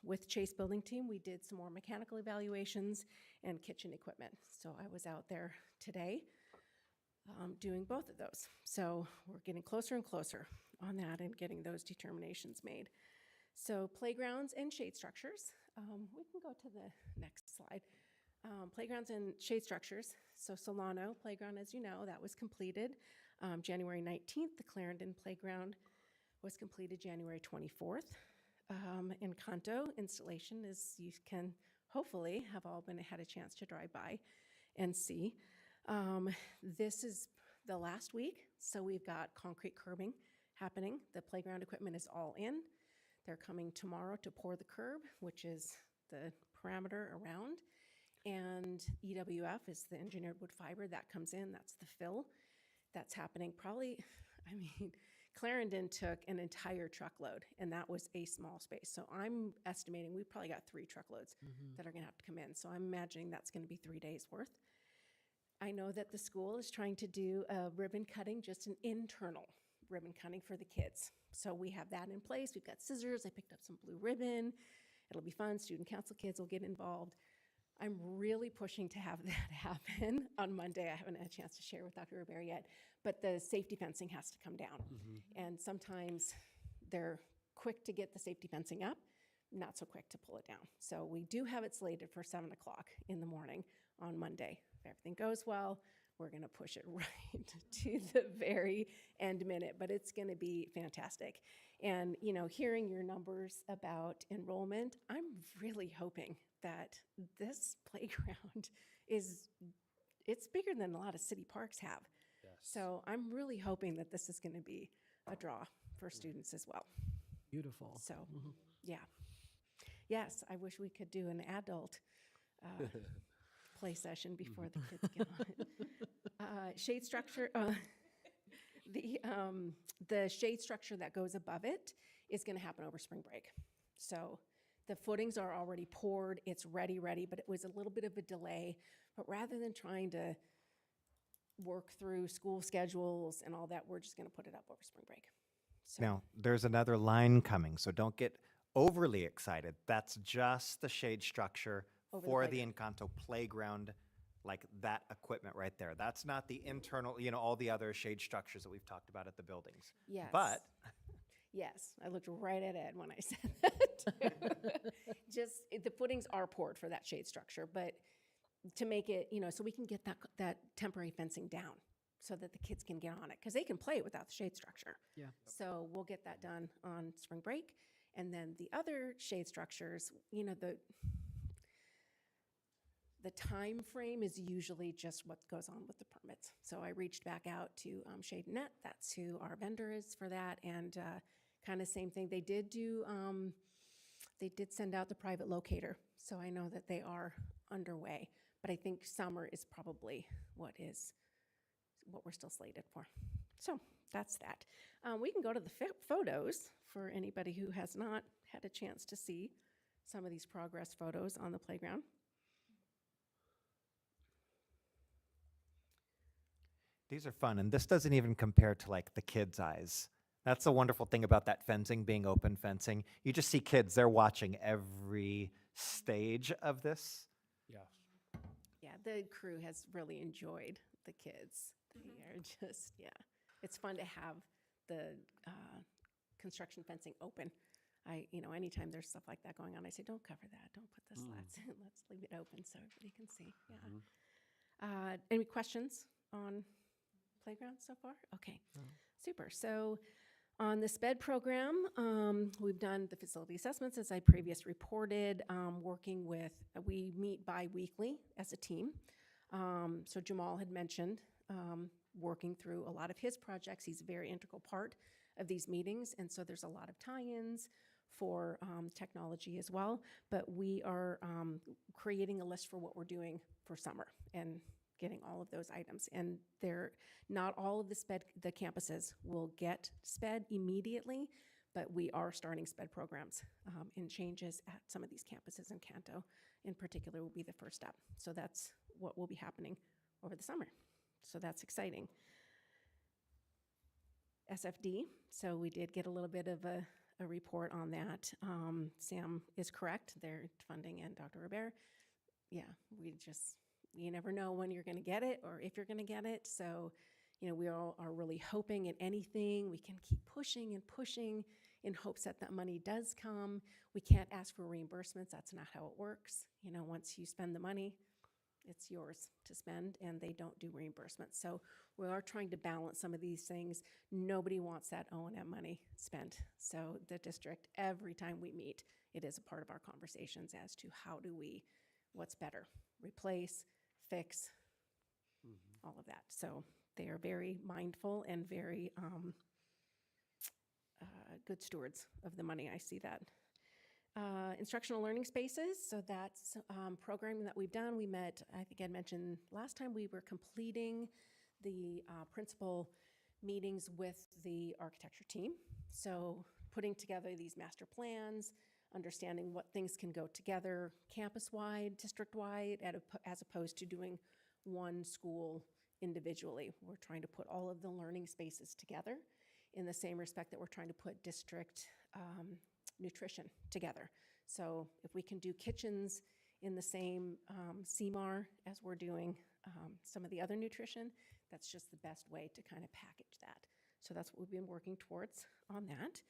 with Chase Building Team, we did some more mechanical evaluations and kitchen equipment. So I was out there today doing both of those. So we're getting closer and closer on that and getting those determinations made. So playgrounds and shade structures. We can go to the next slide. Playgrounds and shade structures. So Solano Playground, as you know, that was completed January 19th. The Clarendon Playground was completed January 24th. Encanto installation, as you can hopefully have all had a chance to drive by and see. This is the last week, so we've got concrete curbing happening. The playground equipment is all in. They're coming tomorrow to pour the curb, which is the parameter around. And EWF is the engineered wood fiber that comes in. That's the fill. That's happening probably, Clarendon took an entire truckload, and that was a small space. So I'm estimating we've probably got 3 truckloads that are going to have to come in. So I'm imagining that's going to be 3 days worth. I know that the school is trying to do a ribbon cutting, just an internal ribbon cutting for the kids. So we have that in place. We've got scissors. I picked up some blue ribbon. It'll be fun. Student council kids will get involved. I'm really pushing to have that happen on Monday. I haven't had a chance to share with Dr. Rivera yet, but the safety fencing has to come down. And sometimes they're quick to get the safety fencing up, not so quick to pull it down. So we do have it slated for 7 o'clock in the morning on Monday. If everything goes well, we're going to push it right to the very end minute, but it's going to be fantastic. And, you know, hearing your numbers about enrollment, I'm really hoping that this playground it's bigger than a lot of city parks have. Yes. So I'm really hoping that this is going to be a draw for students as well. Beautiful. So, yeah. Yes, I wish we could do an adult play session before the kids get on it. Shade structure, the shade structure that goes above it is going to happen over spring break. So the footings are already poured, it's ready, but it was a little bit of a delay. But rather than trying to work through school schedules and all that, we're just going to put it up over spring break. So, Now, there's another line coming, so don't get overly excited. That's just the shade structure Over the for the Encanto playground, like that equipment right there. That's not the internal, you know, all the other shade structures that we've talked about at the buildings. yes. But Yes, I looked right at Ed when I said that. The footings are poured for that shade structure, but to make it, you know, so we can get that temporary fencing down so that the kids can get on it, because they can play without the shade structure. Yeah. So we'll get that done on spring break. And then the other shade structures, you know, the time frame is usually just what goes on with the permits. So I reached back out to Shade Net. That's who our vendor is for that. And kind of same thing. They did send out the private locator. So I know that they are underway. But I think summer is probably what we're still slated for. So that's that. We can go to the photos for anybody who has not had a chance to see some of these progress photos on the playground. these are fun, and this doesn't even compare to like the kids' eyes. That's the wonderful thing about that fencing being open fencing. You just see kids, they're watching every stage of this. Yeah. Yeah, the crew has really enjoyed the kids. They are just, yeah. It's fun to have the construction fencing open. Anytime there's stuff like that going on, I say, don't cover that. Don't put the slats in. Let's leave it open so everybody can see. Yeah. Any questions on playground so far? Okay, super. So on the SPED program, we've done the facility assessments, as I previously reported, we meet bi-weekly as a team. So Jamal had mentioned working through a lot of his projects. He's a very integral part of these meetings, and so there's a lot of tie-ins for technology as well. But we are creating a list for what we're doing for summer and getting all of those items. And not all of the campuses will get SPED immediately, but we are starting SPED programs and changes at some of these campuses, in Canto in particular will be the first step. So that's what will be happening over the summer. So that's exciting. SFD, so we did get a little bit of a report on that. Sam is correct, they're funding, and Dr. Robert, yeah, you never know when you're going to get it or if you're going to get it. So, we all are really hoping in anything. We can keep pushing and pushing in hopes that that money does come. We can't ask for reimbursements. That's not how it works. Once you spend the money, it's yours to spend, and they don't do reimbursements. So we are trying to balance some of these things. Nobody wants that O&M money spent. So the district, every time we meet, it is a part of our conversations as to what's better, replace, fix, all of that. So they are very mindful and very good stewards of the money. I see that. Instructional learning spaces, so that's programming that we've done. We met, I think I mentioned last time, we were completing the principal meetings with the architecture team. So putting together these master plans, understanding what things can go together campus-wide, district-wide, as opposed to doing one school individually. We're trying to put all of the learning spaces together in the same respect that we're trying to put district nutrition together. So if we can do kitchens in the same CMAR as we're doing some of the other nutrition, that's just the best way to kind of package that. So that's what we've been working towards on that.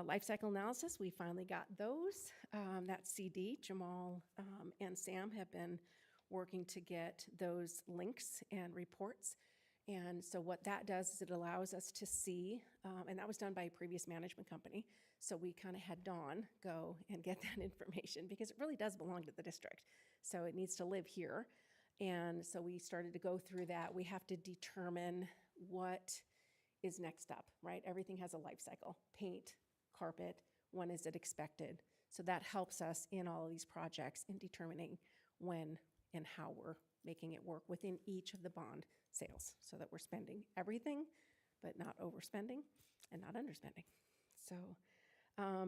Life cycle analysis, we finally got those. That CD, Jamal and Sam have been working to get those links and reports. And so what that does is it allows us to see, and that was done by a previous management company. So we kind of had Dawn go and get that information because it really does belong to the district. So it needs to live here. And so we started to go through that. We have to determine what is next up, right? Everything has a life cycle: paint, carpet, when is it expected? So that helps us in all of these projects in determining when and how we're making it work within each of the bond sales so that we're spending everything, but not overspending and not underspending. So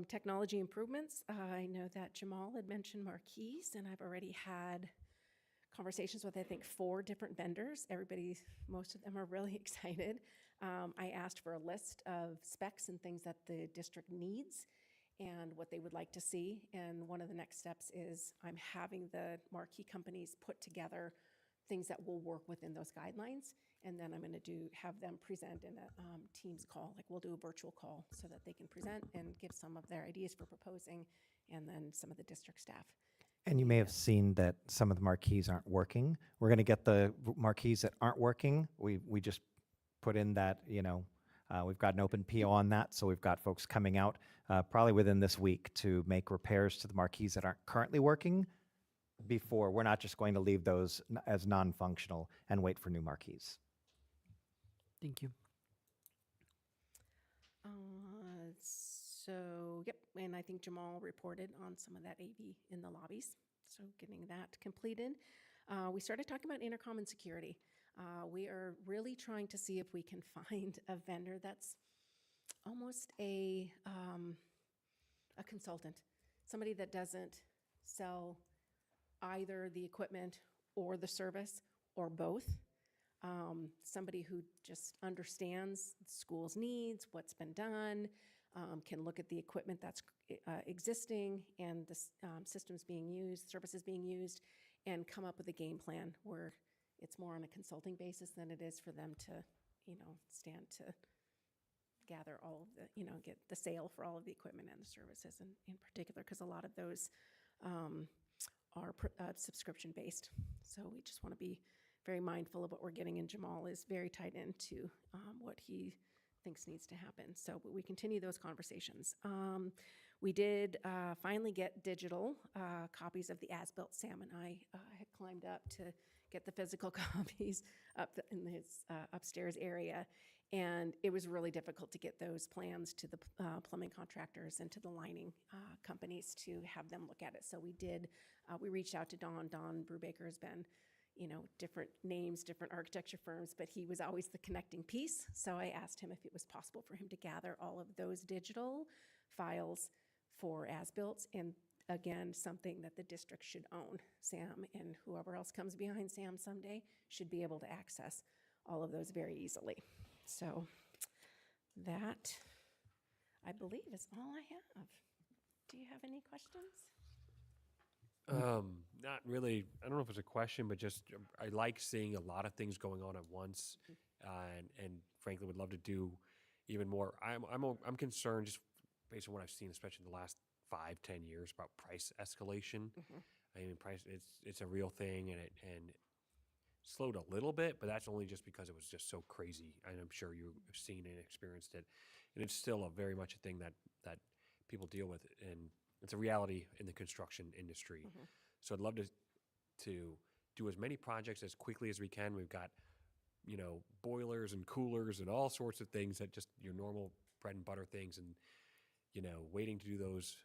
technology improvements, I know that Jamal had mentioned marquees, and I've already had conversations with, I think, 4 different vendors. Most of them are really excited. I asked for a list of specs and things that the district needs and what they would like to see. And one of the next steps is I'm having the marquee companies put together things that will work within those guidelines. And then I'm going to have them present in a Teams call. Like, we'll do a virtual call so that they can present and give some of their ideas for proposing, and then some of the district staff. And you may have seen that some of the marquees aren't working. We're going to get the marquees that aren't working. We just put in that, we've got an open PO on that, so we've got folks coming out probably within this week to make repairs to the marquees that aren't currently working. Before, we're not just going to leave those as non-functional and wait for new marquees. Thank you. So, yep, and I think Jamal reported on some of that AV in the lobbies, so getting that completed. We started talking about intercom and security. We are really trying to see if we can find a vendor that's almost a consultant, somebody that doesn't sell either the equipment or the service or both. Somebody who just understands the school's needs, what's been done, can look at the equipment that's existing and the systems being used, services being used, and come up with a game plan where it's more on a consulting basis than it is for them to, stand to gather all of the, get the sale for all of the equipment and the services in particular, because a lot of those are subscription-based. So we just want to be very mindful of what we're getting, and Jamal is very tied into what he thinks needs to happen. So we continue those conversations. We did finally get digital copies of the as-built. Sam and I had climbed up to get the physical copies up in his upstairs area, and it was really difficult to get those plans to the plumbing contractors and to the lining companies to have them look at it. So we reached out to Don. Don Brubaker has been, different names, different architecture firms, but he was always the connecting piece. So I asked him if it was possible for him to gather all of those digital files for as-built, and again, something that the district should own. Sam and whoever else comes behind Sam someday should be able to access all of those very easily. So that, I believe, is all I have. Do you have any questions? Not really. I don't know if it's a question, but just I like seeing a lot of things going on at once, and frankly would love to do even more. I'm concerned just based on what I've seen, especially in the last 5-10 years, about price escalation. I mean, price it's a real thing, and it slowed a little bit, but that's only just because it was just so crazy. And I'm sure you've seen and experienced it, and it's still very much a thing that people deal with, and it's a reality in the construction industry. So I'd love to do as many projects as quickly as we can. We've got, boilers and coolers and all sorts of things that just your normal bread and butter things, and, waiting to do those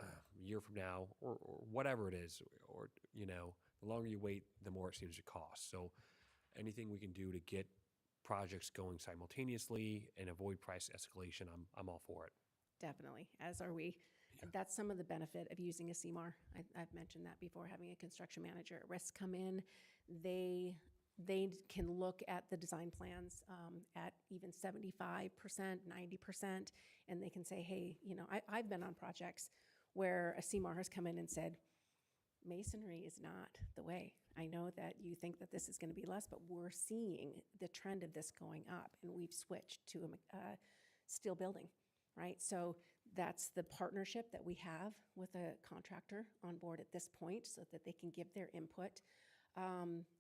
a year from now or whatever it is, or, the longer you wait, the more it seems to cost. So anything we can do to get projects going simultaneously and avoid price escalation, I'm all for it. Definitely, as are we. That's some of the benefit of using a CMAR. I've mentioned that before, having a construction manager at risk come in. They can look at the design plans at even 75%, 90%, and they can say, hey, I've been on projects where a CMAR has come in and said, masonry is not the way. I know that you think that this is going to be less, but we're seeing the trend of this going up, and we've switched to a steel building, right? So That's the partnership that we have with a contractor on board at this point so that they can give their input.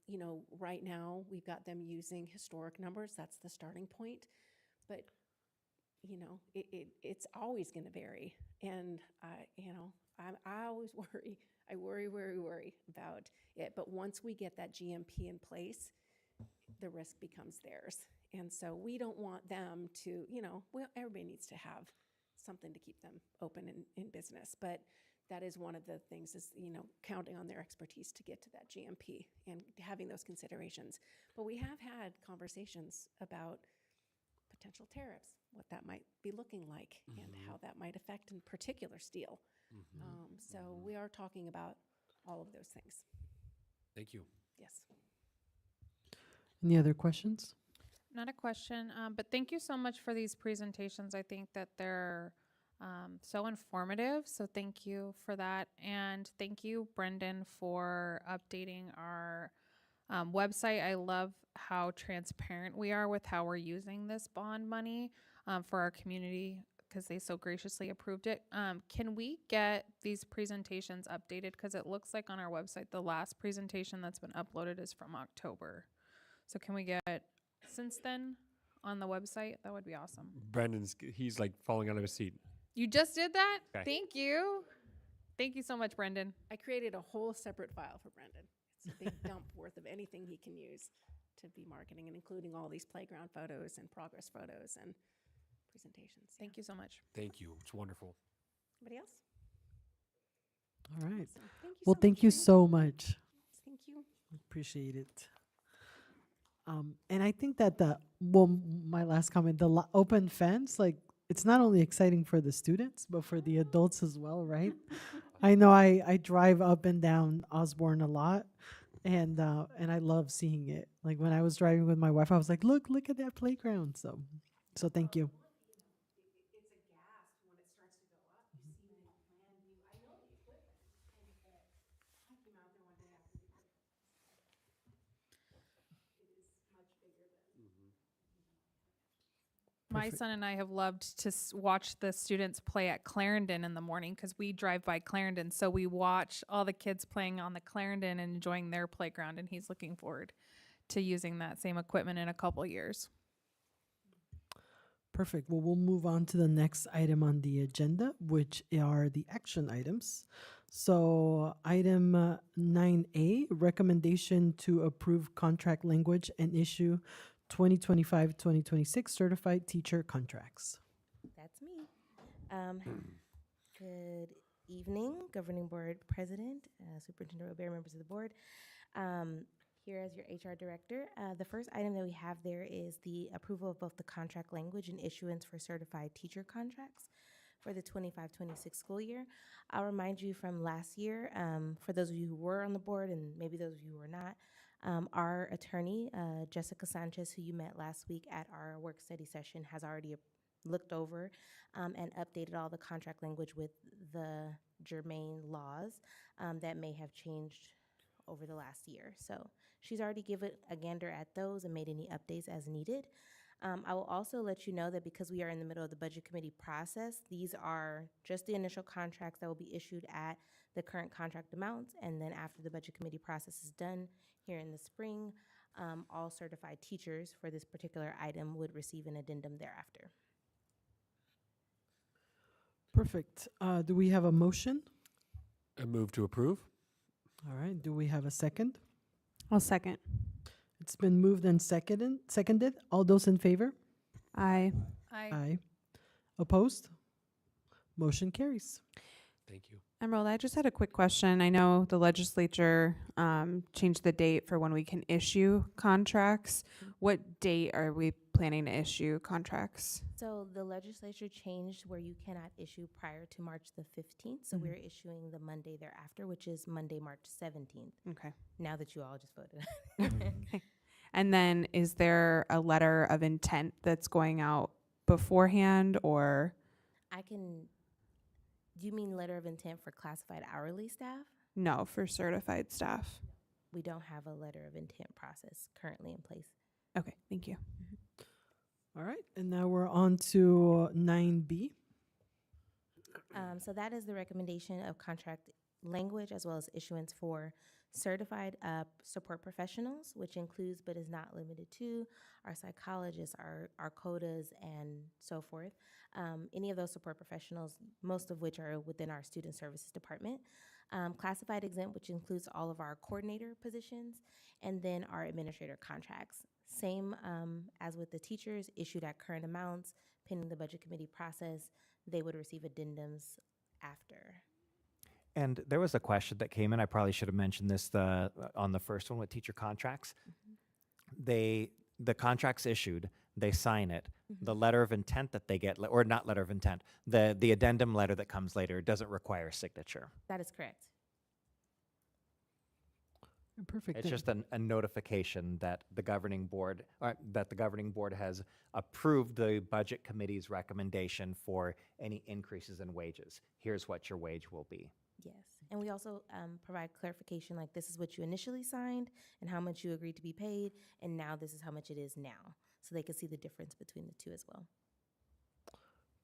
You know, right now we've got them using historic numbers. That's the starting point. But, you know, it's always going to vary. And, you know, I always worry. I worry about it. But once we get that GMP in place, the risk becomes theirs. And so we don't want them to, you know, well, everybody needs to have something to keep them open in business. But that is one of the things is, you know, counting on their expertise to get to that GMP and having those considerations. But we have had conversations about potential tariffs, what that might be looking like, and how that might affect in particular steel. So we are talking about all of those things. Thank you. Yes. Any other questions? Not a question, but thank you so much for these presentations. I think that they're so informative, so thank you for that. And thank you, Brendan, for updating our website. I love how transparent we are with how we're using this bond money for our community because they so graciously approved it. Can we get these presentations updated? Because it looks like on our website, the last presentation that's been uploaded is from October. So can we get since then on the website? That would be awesome. He's like falling out of his seat. You just did that? Okay. Thank you. Thank you so much, Brendan. I created a whole separate file for Brendan. It's a big dump worth of anything he can use to be marketing and including all these playground photos and progress photos and presentations. Thank you so much. Thank you. It's wonderful. Anybody else? All right. Awesome. Thank you Well, so thank much, you Jane. so much. Thank you. Appreciate it. And I think that my last comment, the open fence, like it's not only exciting for the students, but for the adults as well, right? I know I drive up and down Osborne a lot, and I love seeing it. Like when I was driving with my wife, I was like, look at that playground. So thank you. It's a gas when it starts to go up. You see the plan view. I know the equipment, but I came out there one day after we put it is much bigger than. My Perfect. son and I have loved to watch the students play at Clarendon in the morning because we drive by Clarendon. So we watch all the kids playing on the Clarendon and enjoying their playground. And he's looking forward to using that same equipment in a couple years. Perfect. Well, we'll move on to the next item on the agenda, which are the action items. So item 9A, recommendation to approve contract language and issue 2025-2026 certified teacher contracts. That's me. Good evening, Governing Board President, Superintendent Robert, members of the board. Here as your HR Director. The first item that we have there is the approval of both the contract language and issuance for certified teacher contracts for the 25-26 school year. I'll remind you from last year, for those of you who were on the board and maybe those of you who were not, our attorney, Jessica Sanchez, who you met last week at our work study session, has already looked over and updated all the contract language with the germane laws that may have changed over the last year. So she's already given a gander at those and made any updates as needed. I will also let you know that because we are in the middle of the budget committee process, these are just the initial contracts that will be issued at the current contract amounts. And then after the budget committee process is done here in the spring, all certified teachers for this particular item would receive an addendum thereafter. Perfect. Do we have a motion? A move to approve. All right. Do we have a second? I'll second. It's been moved and seconded. All those in favor? Aye. Aye. Opposed? Motion carries. Thank you. Emerald, I just had a quick question. I know the legislature changed the date for when we can issue contracts. What date are we planning to issue contracts? So the legislature changed where you cannot issue prior to March the 15th. So we're issuing the Monday thereafter, which is Monday, March 17th. Okay. Now that you all just voted. Okay. And then is there a letter of intent that's going out beforehand or? I can, do you mean letter of intent for classified hourly staff? No, for certified staff. We don't have a letter of intent process currently in place. Okay, thank you. All right. And now we're on to 9B. So that is the recommendation of contract language as well as issuance for certified support professionals, which includes but is not limited to our psychologists, our CODAs, and so forth. Any of those support professionals, most of which are within our student services department. Classified exempt, which includes all of our coordinator positions, and then our administrator contracts. Same as with the teachers, issued at current amounts, pending the budget committee process. They would receive addendums after. And there was a question that came in. I probably should have mentioned this on the first one with teacher contracts. The contract's issued, they sign it. The letter of intent that they get, or not letter of intent, the addendum letter that comes later doesn't require a signature. That is correct. Perfect. It's just a notification that the governing board has approved the budget committee's recommendation for any increases in wages. Here's what your wage will be. Yes. And we also provide clarification, like this is what you initially signed and how much you agreed to be paid, and now this is how much it is now. So they can see the difference between the two as well.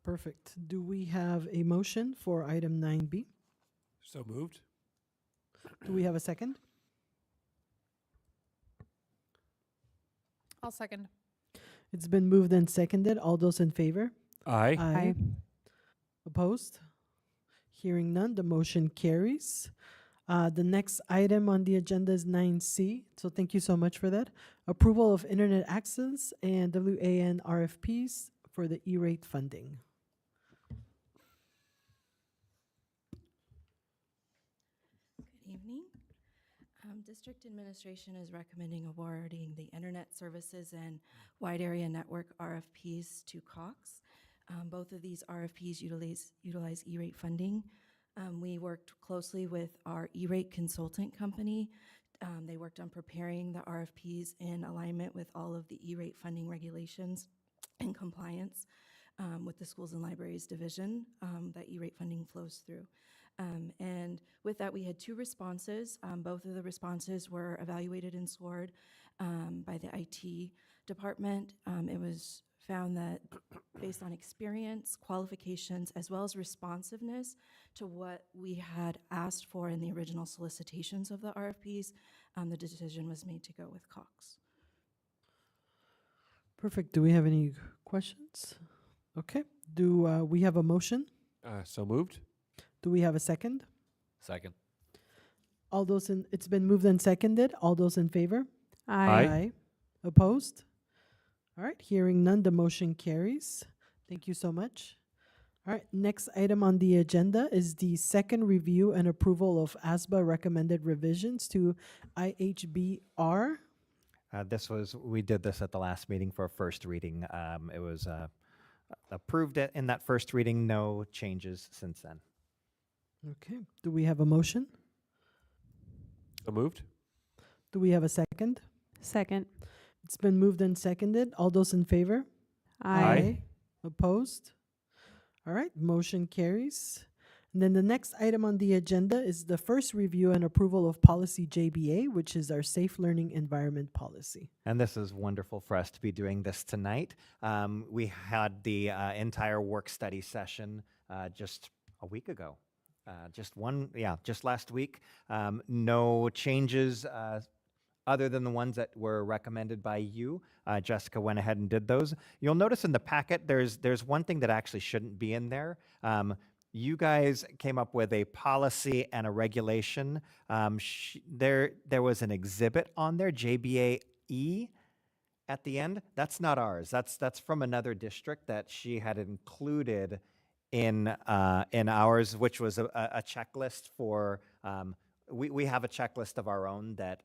Perfect. Do we have a motion for item 9B? So moved. Do we have a second? I'll second. It's been moved and seconded. All those in favor? Aye. Aye. Opposed? Hearing none, the motion carries. The next item on the agenda is 9C. So thank you so much for that. Approval of internet access and WAN RFPs for the E-rate funding. Good evening. District administration is recommending awarding the internet services and wide area network RFPs to Cox. Both of these RFPs utilize E-rate funding. We worked closely with our E-rate consultant company. They worked on preparing the RFPs in alignment with all of the E-rate funding regulations and compliance with the Schools and Libraries Division that E-rate funding flows through. And with that, we had 2 responses. Both of the responses were evaluated and scored by the IT department. It was found that based on experience, qualifications, as well as responsiveness to what we had asked for in the original solicitations of the RFPs, the decision was made to go with Cox. Perfect. Do we have any questions? Okay. Do we have a motion? So moved. Do we have a second? Second. All those in, it's been moved and seconded. All those in favor? Aye. Opposed? All right, hearing none, the motion carries. Thank you so much. All right, next item on the agenda is the second review and approval of ASBA recommended revisions to IHBR. We did this at the last meeting for a first reading. It was approved in that first reading, no changes since then. Okay, do we have a motion? So moved. Do we have a second? Second. It's been moved and seconded. All those in favor? Aye. Opposed? All right, motion carries. And then the next item on the agenda is the first review and approval of policy JBA, which is our safe learning environment policy. And this is wonderful for us to be doing this tonight. We had the entire work study session just a week ago. Just last week. No changes other than the ones that were recommended by you. Jessica went ahead and did those. You'll notice in the packet, there's one thing that actually shouldn't be in there. You guys came up with a policy and a regulation. There was an exhibit on there, JBA-E, at the end. That's not ours. That's from another district that she had included in ours, which was a checklist for. We have a checklist of our own that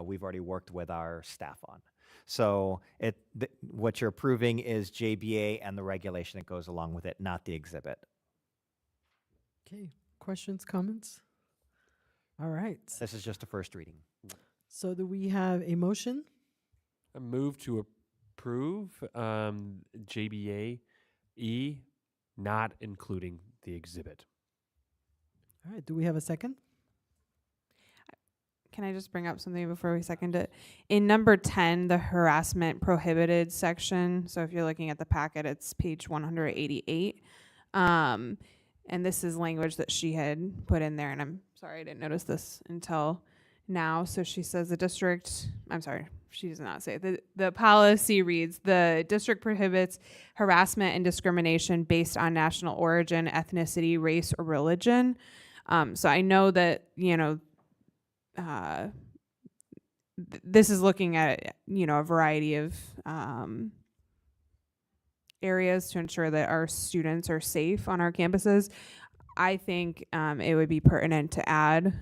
we've already worked with our staff on. So what you're approving is JBA and the regulation that goes along with it, not the exhibit. Okay, questions, comments? All right. This is just a first reading. So do we have a motion? I move to approve JBA-E, not including the exhibit. All right, do we have a second? Can I just bring up something before we second it? In number 10, the harassment prohibited section, so if you're looking at the packet, it's page 188. And this is language that she had put in there, and I'm sorry I didn't notice this until now. So she says she does not say it. The policy reads, the district prohibits harassment and discrimination based on national origin, ethnicity, race, or religion. So I know that, this is looking at, a variety of areas to ensure that our students are safe on our campuses. I think it would be pertinent to add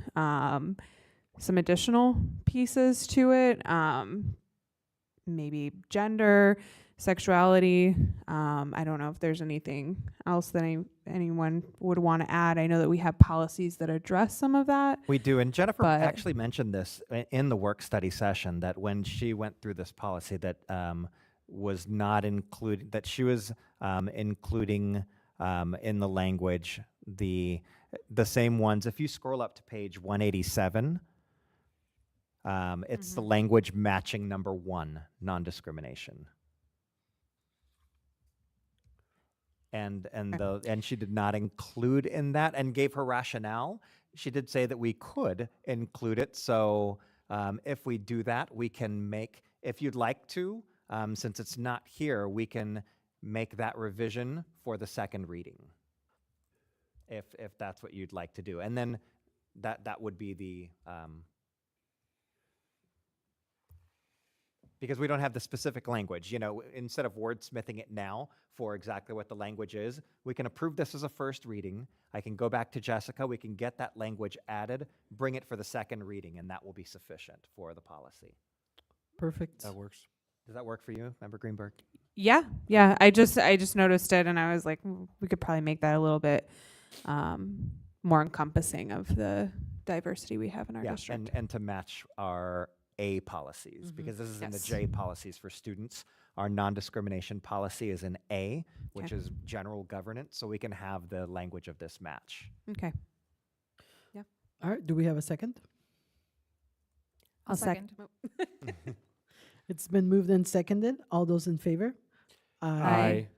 some additional pieces to it, maybe gender, sexuality. I don't know if there's anything else that anyone would want to add. I know that we have policies that address some of that. We do, and Jennifer but- actually mentioned this in the work study session, that when she went through this policy that was not included, that she was including in the language the same ones. If you scroll up to page 187, it's the language matching number 1, non-discrimination. And she did not include in that, and gave her rationale. She did say that we could include it. So if we do that, we can make, if you'd like to, since it's not here, we can make that revision for the second reading, if that's what you'd like to do. And then that would be the, because we don't have the specific language, instead of wordsmithing it now for exactly what the language is, we can approve this as a first reading. I can go back to Jessica, we can get that language added, bring it for the second reading, and that will be sufficient for the policy. Perfect. That works. Does that work for you, Member Greenberg? Yeah. I just noticed it, and I was like, we could probably make that a little bit more encompassing of the diversity we have in our district. And to match our A policies, because this is in the Yes. J policies for students. Our non-discrimination policy is in A, which is general governance, so we can have the language of this match. Okay. All right, do we have a second? I'll second. It's been moved and seconded. All those in favor? Aye.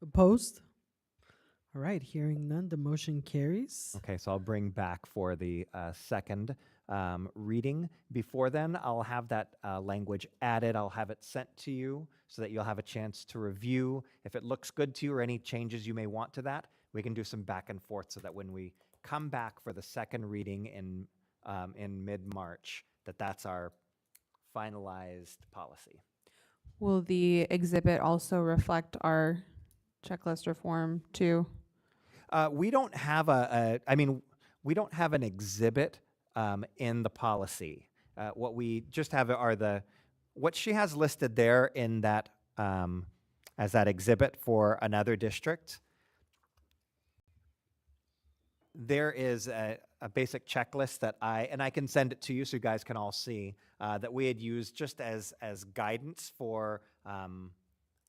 Opposed? All right, hearing none, the motion carries. Okay, so I'll bring back for the second reading. Before then, I'll have that language added. I'll have it sent to you so that you'll have a chance to review. If it looks good to you or any changes you may want to that, we can do some back and forth so that when we come back for the second reading in mid-March, that's our finalized policy. Will the exhibit also reflect our checklist reform too? We don't have we don't have an exhibit in the policy. What we just have are what she has listed there in that as that exhibit for another district. There is a basic checklist that I can send it to you so you guys can all see that we had used just as guidance for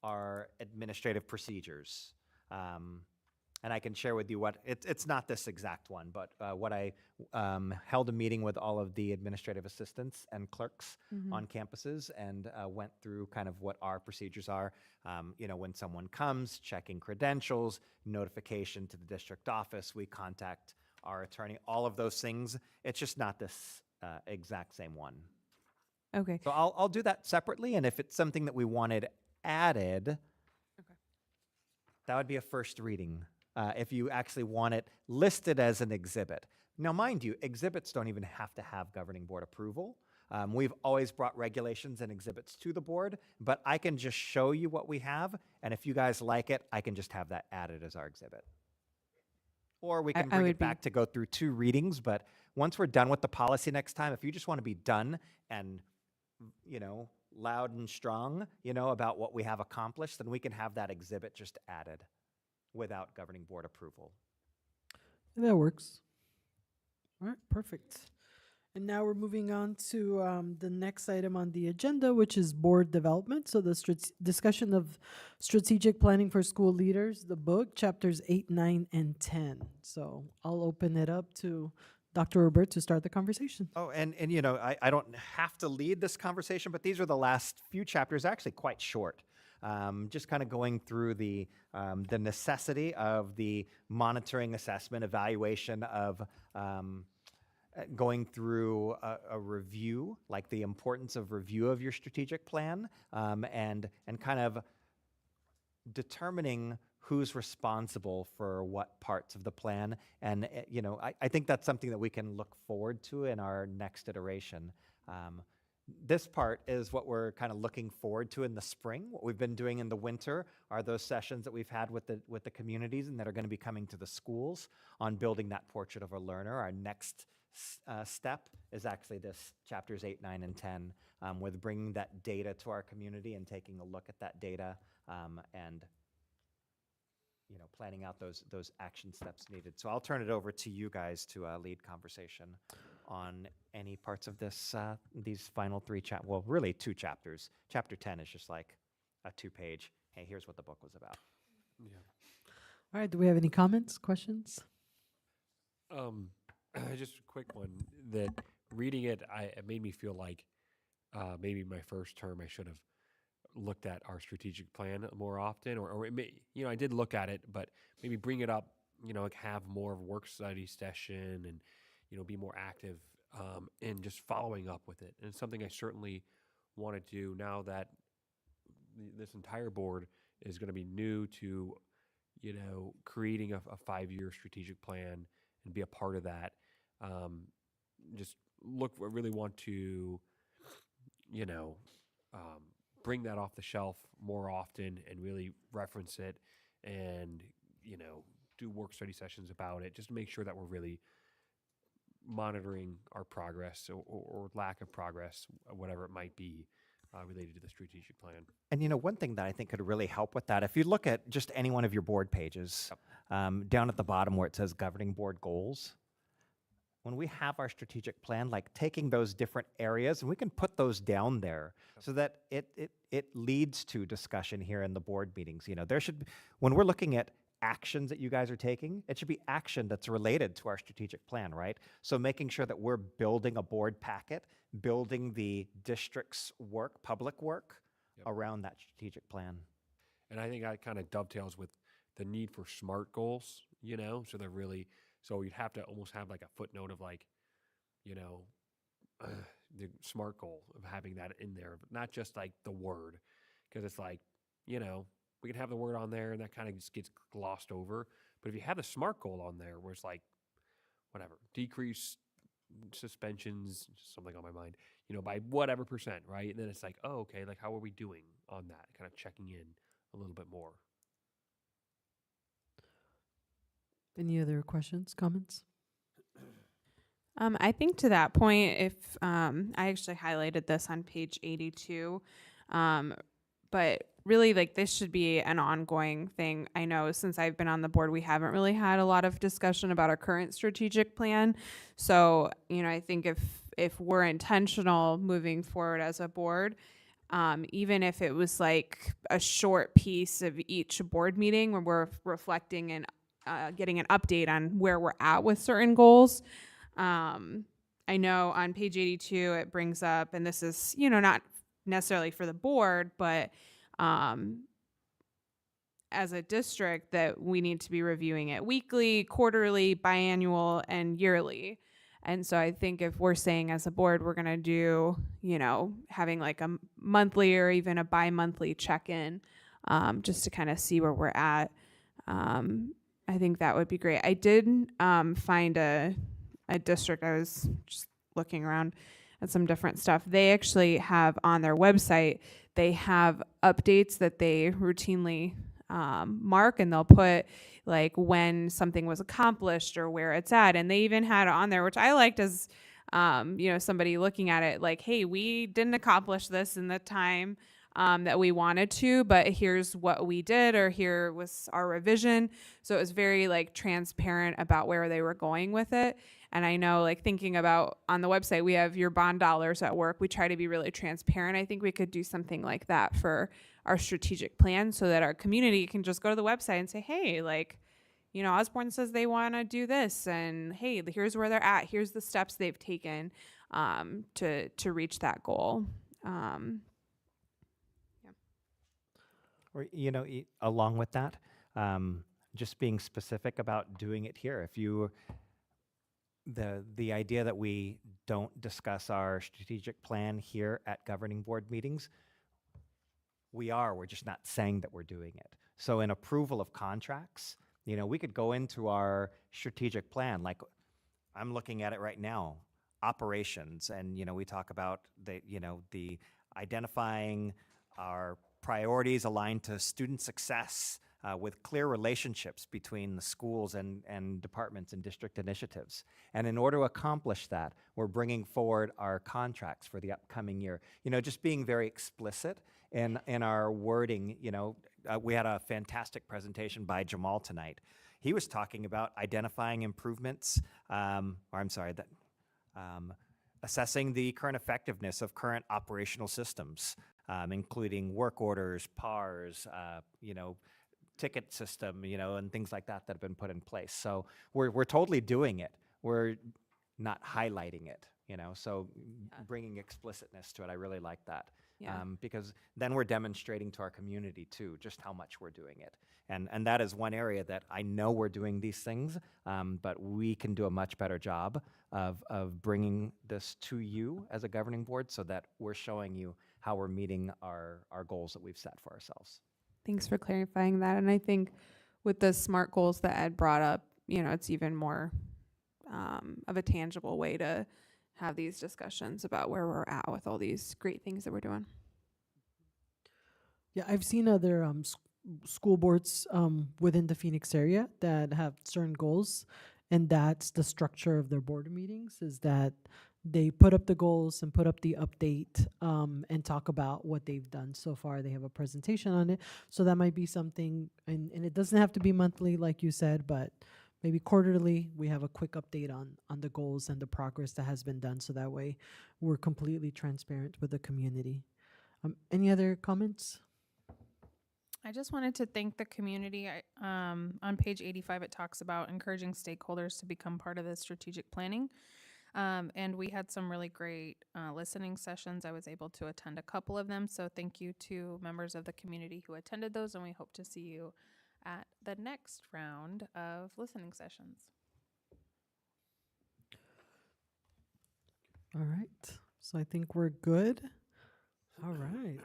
our administrative procedures. And I can share with you what, it's not this exact one, but what I held a meeting with all of the administrative assistants and clerks on campuses and went through kind of what our procedures are. When someone comes, checking credentials, notification to the district office, we contact our attorney, all of those things. It's just not this exact same one. Okay. So I'll do that separately, and if it's something that we wanted added, that would be a first reading. If you actually want it listed as an exhibit. Now, mind you, exhibits don't even have to have governing board approval. We've always brought regulations and exhibits to the board, but I can just show you what we have, and if you guys like it, I can just have that added as our exhibit. Or we can bring it back to go through 2 readings, but once we're done with the policy next time, if you just want to be done and, loud and strong, about what we have accomplished, then we can have that exhibit just added without governing board approval. That works. All right, perfect. And now we're moving on to the next item on the agenda, which is board development. So the discussion of strategic planning for school leaders, the book, chapters 8, 9, and 10. So I'll open it up to Dr. Robert to start the conversation. Oh, and I don't have to lead this conversation, but these are the last few chapters, actually quite short. just kind of going through the necessity of the monitoring, assessment, evaluation of going through a review, like the importance of review of your strategic plan, and kind of determining who's responsible for what parts of the plan. And, I think that's something that we can look forward to in our next iteration. This part is what we're kind of looking forward to in the spring. What we've been doing in the winter are those sessions that we've had with the communities and that are going to be coming to the schools on building that portrait of a learner. Our next step is actually this chapters 8, 9, and 10, with bringing that data to our community and taking a look at that data, and planning out those action steps needed. So I'll turn it over to you guys to lead conversation on any parts of this, these final three really 2 chapters. Chapter 10 is just like a 2-page, hey, here's what the book was about. Yeah. All right, do we have any comments, questions? Just a quick one. That reading it, it made me feel like maybe my first term I should have looked at our strategic plan more often, or it may, I did look at it, but maybe bring it up, like have more of a work study session and, be more active in just following up with it. And it's something I certainly want to do now that this entire board is going to be new to, creating a 5-year strategic plan and be a part of that. Just really want to, bring that off the shelf more often and really reference it and, do work study sessions about it, just to make sure that we're really monitoring our progress or lack of progress, whatever it might be, related to the strategic plan. And one thing that I think could really help with that, if you look at just any one of your board pages, down at the bottom where it says governing board goals, when we have our strategic plan, like taking those different areas, and we can put those down there so that it leads to discussion here in the board meetings. There should be, when we're looking at actions that you guys are taking, it should be action that's related to our strategic plan, right? So making sure that we're building a board packet, building the district's work, public work, around that strategic plan. And I think that kind of dovetails with the need for SMART goals, so they're really, so you'd have to almost have like a footnote of like, the SMART goal of having that in there, but not just like the word, because it's like, we can have the word on there and that kind of just gets glossed over. But if you have the SMART goal on there where it's like, whatever, decrease suspensions, something on my mind, by whatever percent, right? And then it's like, oh, okay, like how are we doing on that? Kind of checking in a little bit more. Any other questions, comments? I think to that point, if I actually highlighted this on page 82, but really like this should be an ongoing thing. I know since I've been on the board, we haven't really had a lot of discussion about our current strategic plan. So, I think if we're intentional moving forward as a board, even if it was like a short piece of each board meeting where we're reflecting and getting an update on where we're at with certain goals. I know on page 82 it brings up, and this is, not necessarily for the board, but as a district that we need to be reviewing it weekly, quarterly, biannual, and yearly. And so I think if we're saying as a board, we're going to do, having like a monthly or even a bi-monthly check-in, just to kind of see where we're at. I think that would be great. I did find a district. I was just looking around at some different stuff. They actually have on their website, they have updates that they routinely mark, and they'll put like when something was accomplished or where it's at. And they even had on there, which I liked as, somebody looking at it like, hey, we didn't accomplish this in the time that we wanted to, but here's what we did, or here was our revision. So it was very like transparent about where they were going with it. And I know, like, thinking about on the website, we have your bond dollars at work. We try to be really transparent. I think we could do something like that for our strategic plan so that our community can just go to the website and say, hey, like, Osborne says they want to do this, and hey, here's where they're at. Here's the steps they've taken to reach that goal. Or, along with that, just being specific about doing it here. If you, the idea that we don't discuss our strategic plan here at governing board meetings, we're just not saying that we're doing it. So in approval of contracts, we could go into our strategic plan, like I'm looking at it right now, operations, and we talk about the identifying our priorities aligned to student success with clear relationships between the schools and departments and district initiatives. And in order to accomplish that, we're bringing forward our contracts for the upcoming year. Just being very explicit in our wording. We had a fantastic presentation by Jamal tonight. He was talking about identifying improvements, assessing the current effectiveness of current operational systems, including work orders, PARs, ticket system, and things like that that have been put in place. So we're totally doing it. We're not highlighting it, so bringing explicitness to it. I really like that. Yeah. Because then we're demonstrating to our community too just how much we're doing it. And that is one area that I know we're doing these things, but we can do a much better job of bringing this to you as a governing board so that we're showing you how we're meeting our goals that we've set for ourselves. Thanks for clarifying that. And I think with the SMART goals that Ed brought up, it's even more of a tangible way to have these discussions about where we're at with all these great things that we're doing. Yeah, I've seen other school boards within the Phoenix area that have certain goals, and that's the structure of their board meetings, is that they put up the goals and put up the update and talk about what they've done so far. They have a presentation on it. So that might be something, and it doesn't have to be monthly like you said, but maybe quarterly we have a quick update on the goals and the progress that has been done, so that way we're completely transparent with the community. Any other comments? I just wanted to thank the community. On page 85, it talks about encouraging stakeholders to become part of the strategic planning. And we had some really great listening sessions. I was able to attend a couple of them. So thank you to members of the community who attended those. And we hope to see you at the next round of listening sessions. All right. So I think we're good. All right.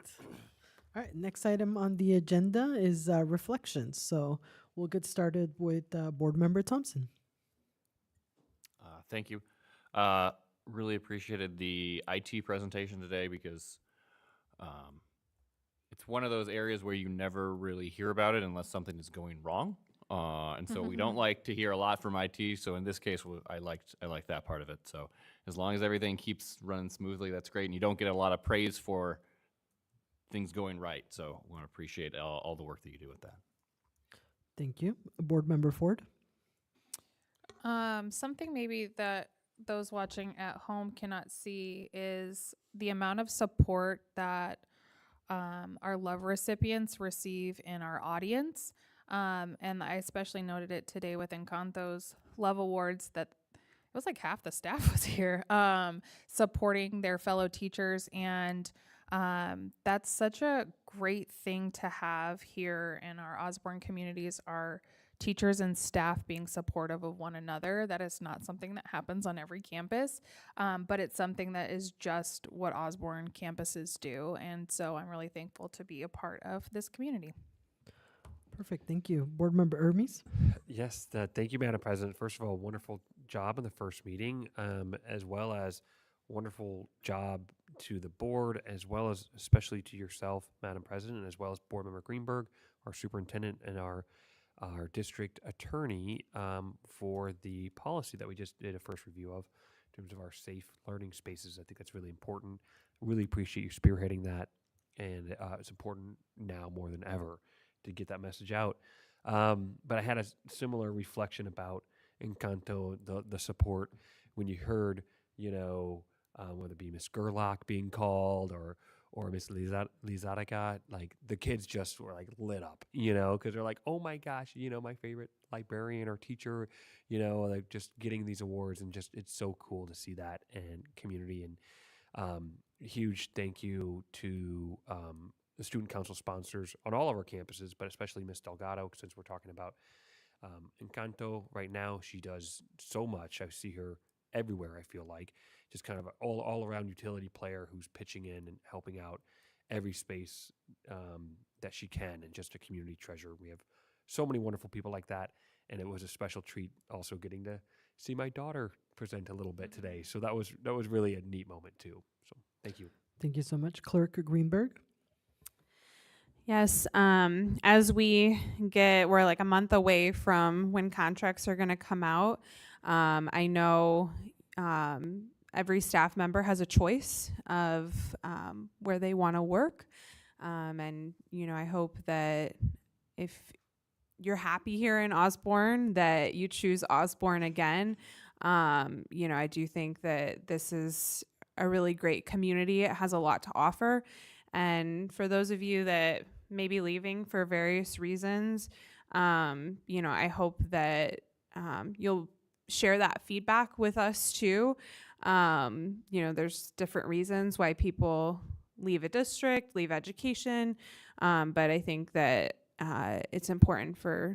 All right, next item on the agenda is reflections. So we'll get started with Board Member Thompson. Thank you. Really appreciated the IT presentation today because it's one of those areas where you never really hear about it unless something is going wrong. And so we don't like to hear a lot from IT. So in this case, I liked that part of it. So as long as everything keeps running smoothly, that's great. And you don't get a lot of praise for things going right. So we want to appreciate all the work that you do with that. Thank you. Board Member Ford. Something maybe that those watching at home cannot see is the amount of support that our love recipients receive in our audience. And I especially noted it today with Encanto's Love Awards that it was like half the staff was here supporting their fellow teachers. And that's such a great thing to have here in our Osborne communities, our teachers and staff being supportive of one another. That is not something that happens on every campus, but it's something that is just what Osborne campuses do. And so I'm really thankful to be a part of this community. Perfect. Thank you. Board Member Hermes. Yes, thank you, Madam President. First of all, wonderful job in the first meeting, as well as wonderful job to the board, as well as especially to yourself, Madam President, as well as Board Member Greenberg, our superintendent, and our district attorney for the policy that we just did a first review of in terms of our safe learning spaces. I think that's really important. Really appreciate you spearheading that, and it's important now more than ever to get that message out. But I had a similar reflection about Encanto, the support when you heard, whether it be Miss Gerlach being called or Miss Lizarraga, like the kids just were like lit up, because they're like, oh my gosh, my favorite librarian or teacher, like just getting these awards, and just it's so cool to see that and community. And huge thank you to the student council sponsors on all of our campuses, but especially Miss Delgado, since we're talking about Encanto right now. She does so much. I see her everywhere, I feel like. Just kind of an all around utility player who's pitching in and helping out every space that she can, and just a community treasure. We have so many wonderful people like that. And it was a special treat also getting to see my daughter present a little bit today. So that was really a neat moment too. So thank you. Thank you so much. Clerk Greenberg. Yes, as we're like a month away from when contracts are going to come out. I know every staff member has a choice of where they want to work. And, I hope that if you're happy here in Osborne, that you choose Osborne again. I do think that this is a really great community. It has a lot to offer. And for those of you that may be leaving for various reasons, I hope that you'll share that feedback with us too. There's different reasons why people leave a district, leave education, but I think that it's important for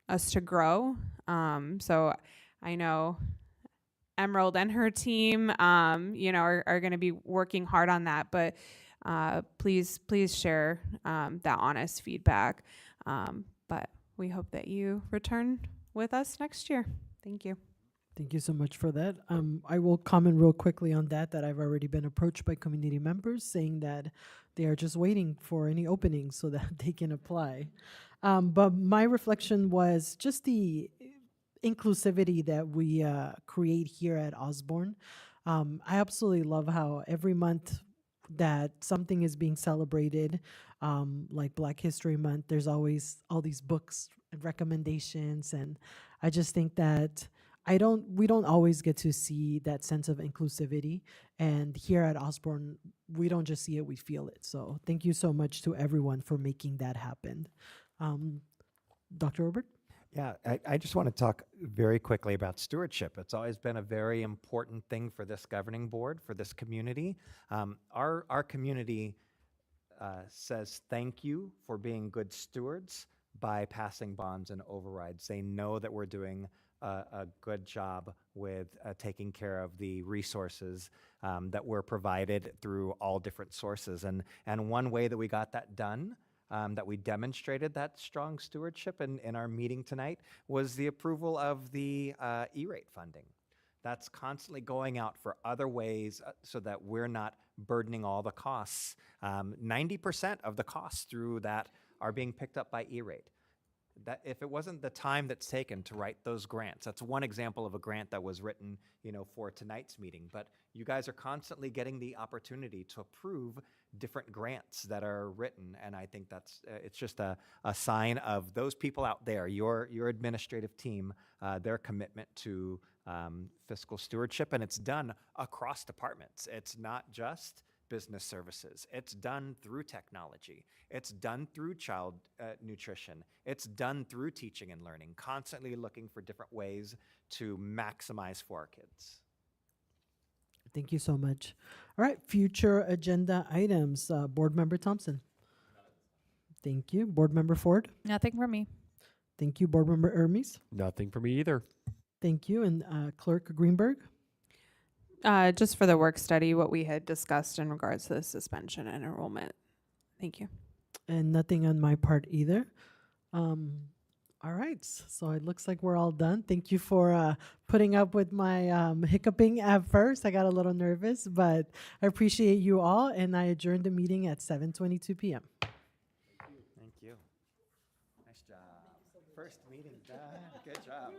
us to grow. So I know Emerald and her team, are going to be working hard on that, but please share that honest feedback. But we hope that you return with us next year. Thank you. Thank you so much for that. I will comment real quickly on that I've already been approached by community members saying that they are just waiting for any openings so that they can apply. But my reflection was just the inclusivity that we create here at Osborne. I absolutely love how every month that something is being celebrated, like Black History Month, there's always all these books and recommendations, and I just think that we don't always get to see that sense of inclusivity, and here at Osborne, we don't just see it, we feel it. So thank you so much to everyone for making that happen. Dr. Robert? Yeah, I just want to talk very quickly about stewardship. It's always been a very important thing for this governing board, for this community. Our community says thank you for being good stewards by passing bonds and overrides. They know that we're doing a good job with taking care of the resources that were provided through all different sources. And one way that we got that done, that we demonstrated that strong stewardship in our meeting tonight, was the approval of the E-rate funding. That's constantly going out for other ways so that we're not burdening all the costs. 90% of the costs through that are being picked up by E-rate. That if it wasn't the time that's taken to write those grants, that's one example of a grant that was written, for tonight's meeting. But you guys are constantly getting the opportunity to approve different grants that are written, and I think that's it's just a sign of those people out there, your administrative team, their commitment to fiscal stewardship, and it's done across departments. It's not just business services. It's done through technology. It's done through child nutrition. It's done through teaching and learning, constantly looking for different ways to maximize for our kids. Thank you so much. All right, future agenda items. Board Member Thompson. Thank you. Board Member Ford. Nothing from me. Thank you. Board Member Hermes. Nothing for me either. Thank you. And Clerk Greenberg. Just for the work study, what we had discussed in regards to the suspension and enrollment. Thank you. And nothing on my part either. All right, so it looks like we're all done. Thank you for putting up with my hiccuping at first. I got a little nervous, but I appreciate you all, and I adjourned the meeting at 7:22 p.m. Thank you. Nice job. First meeting done. Good job.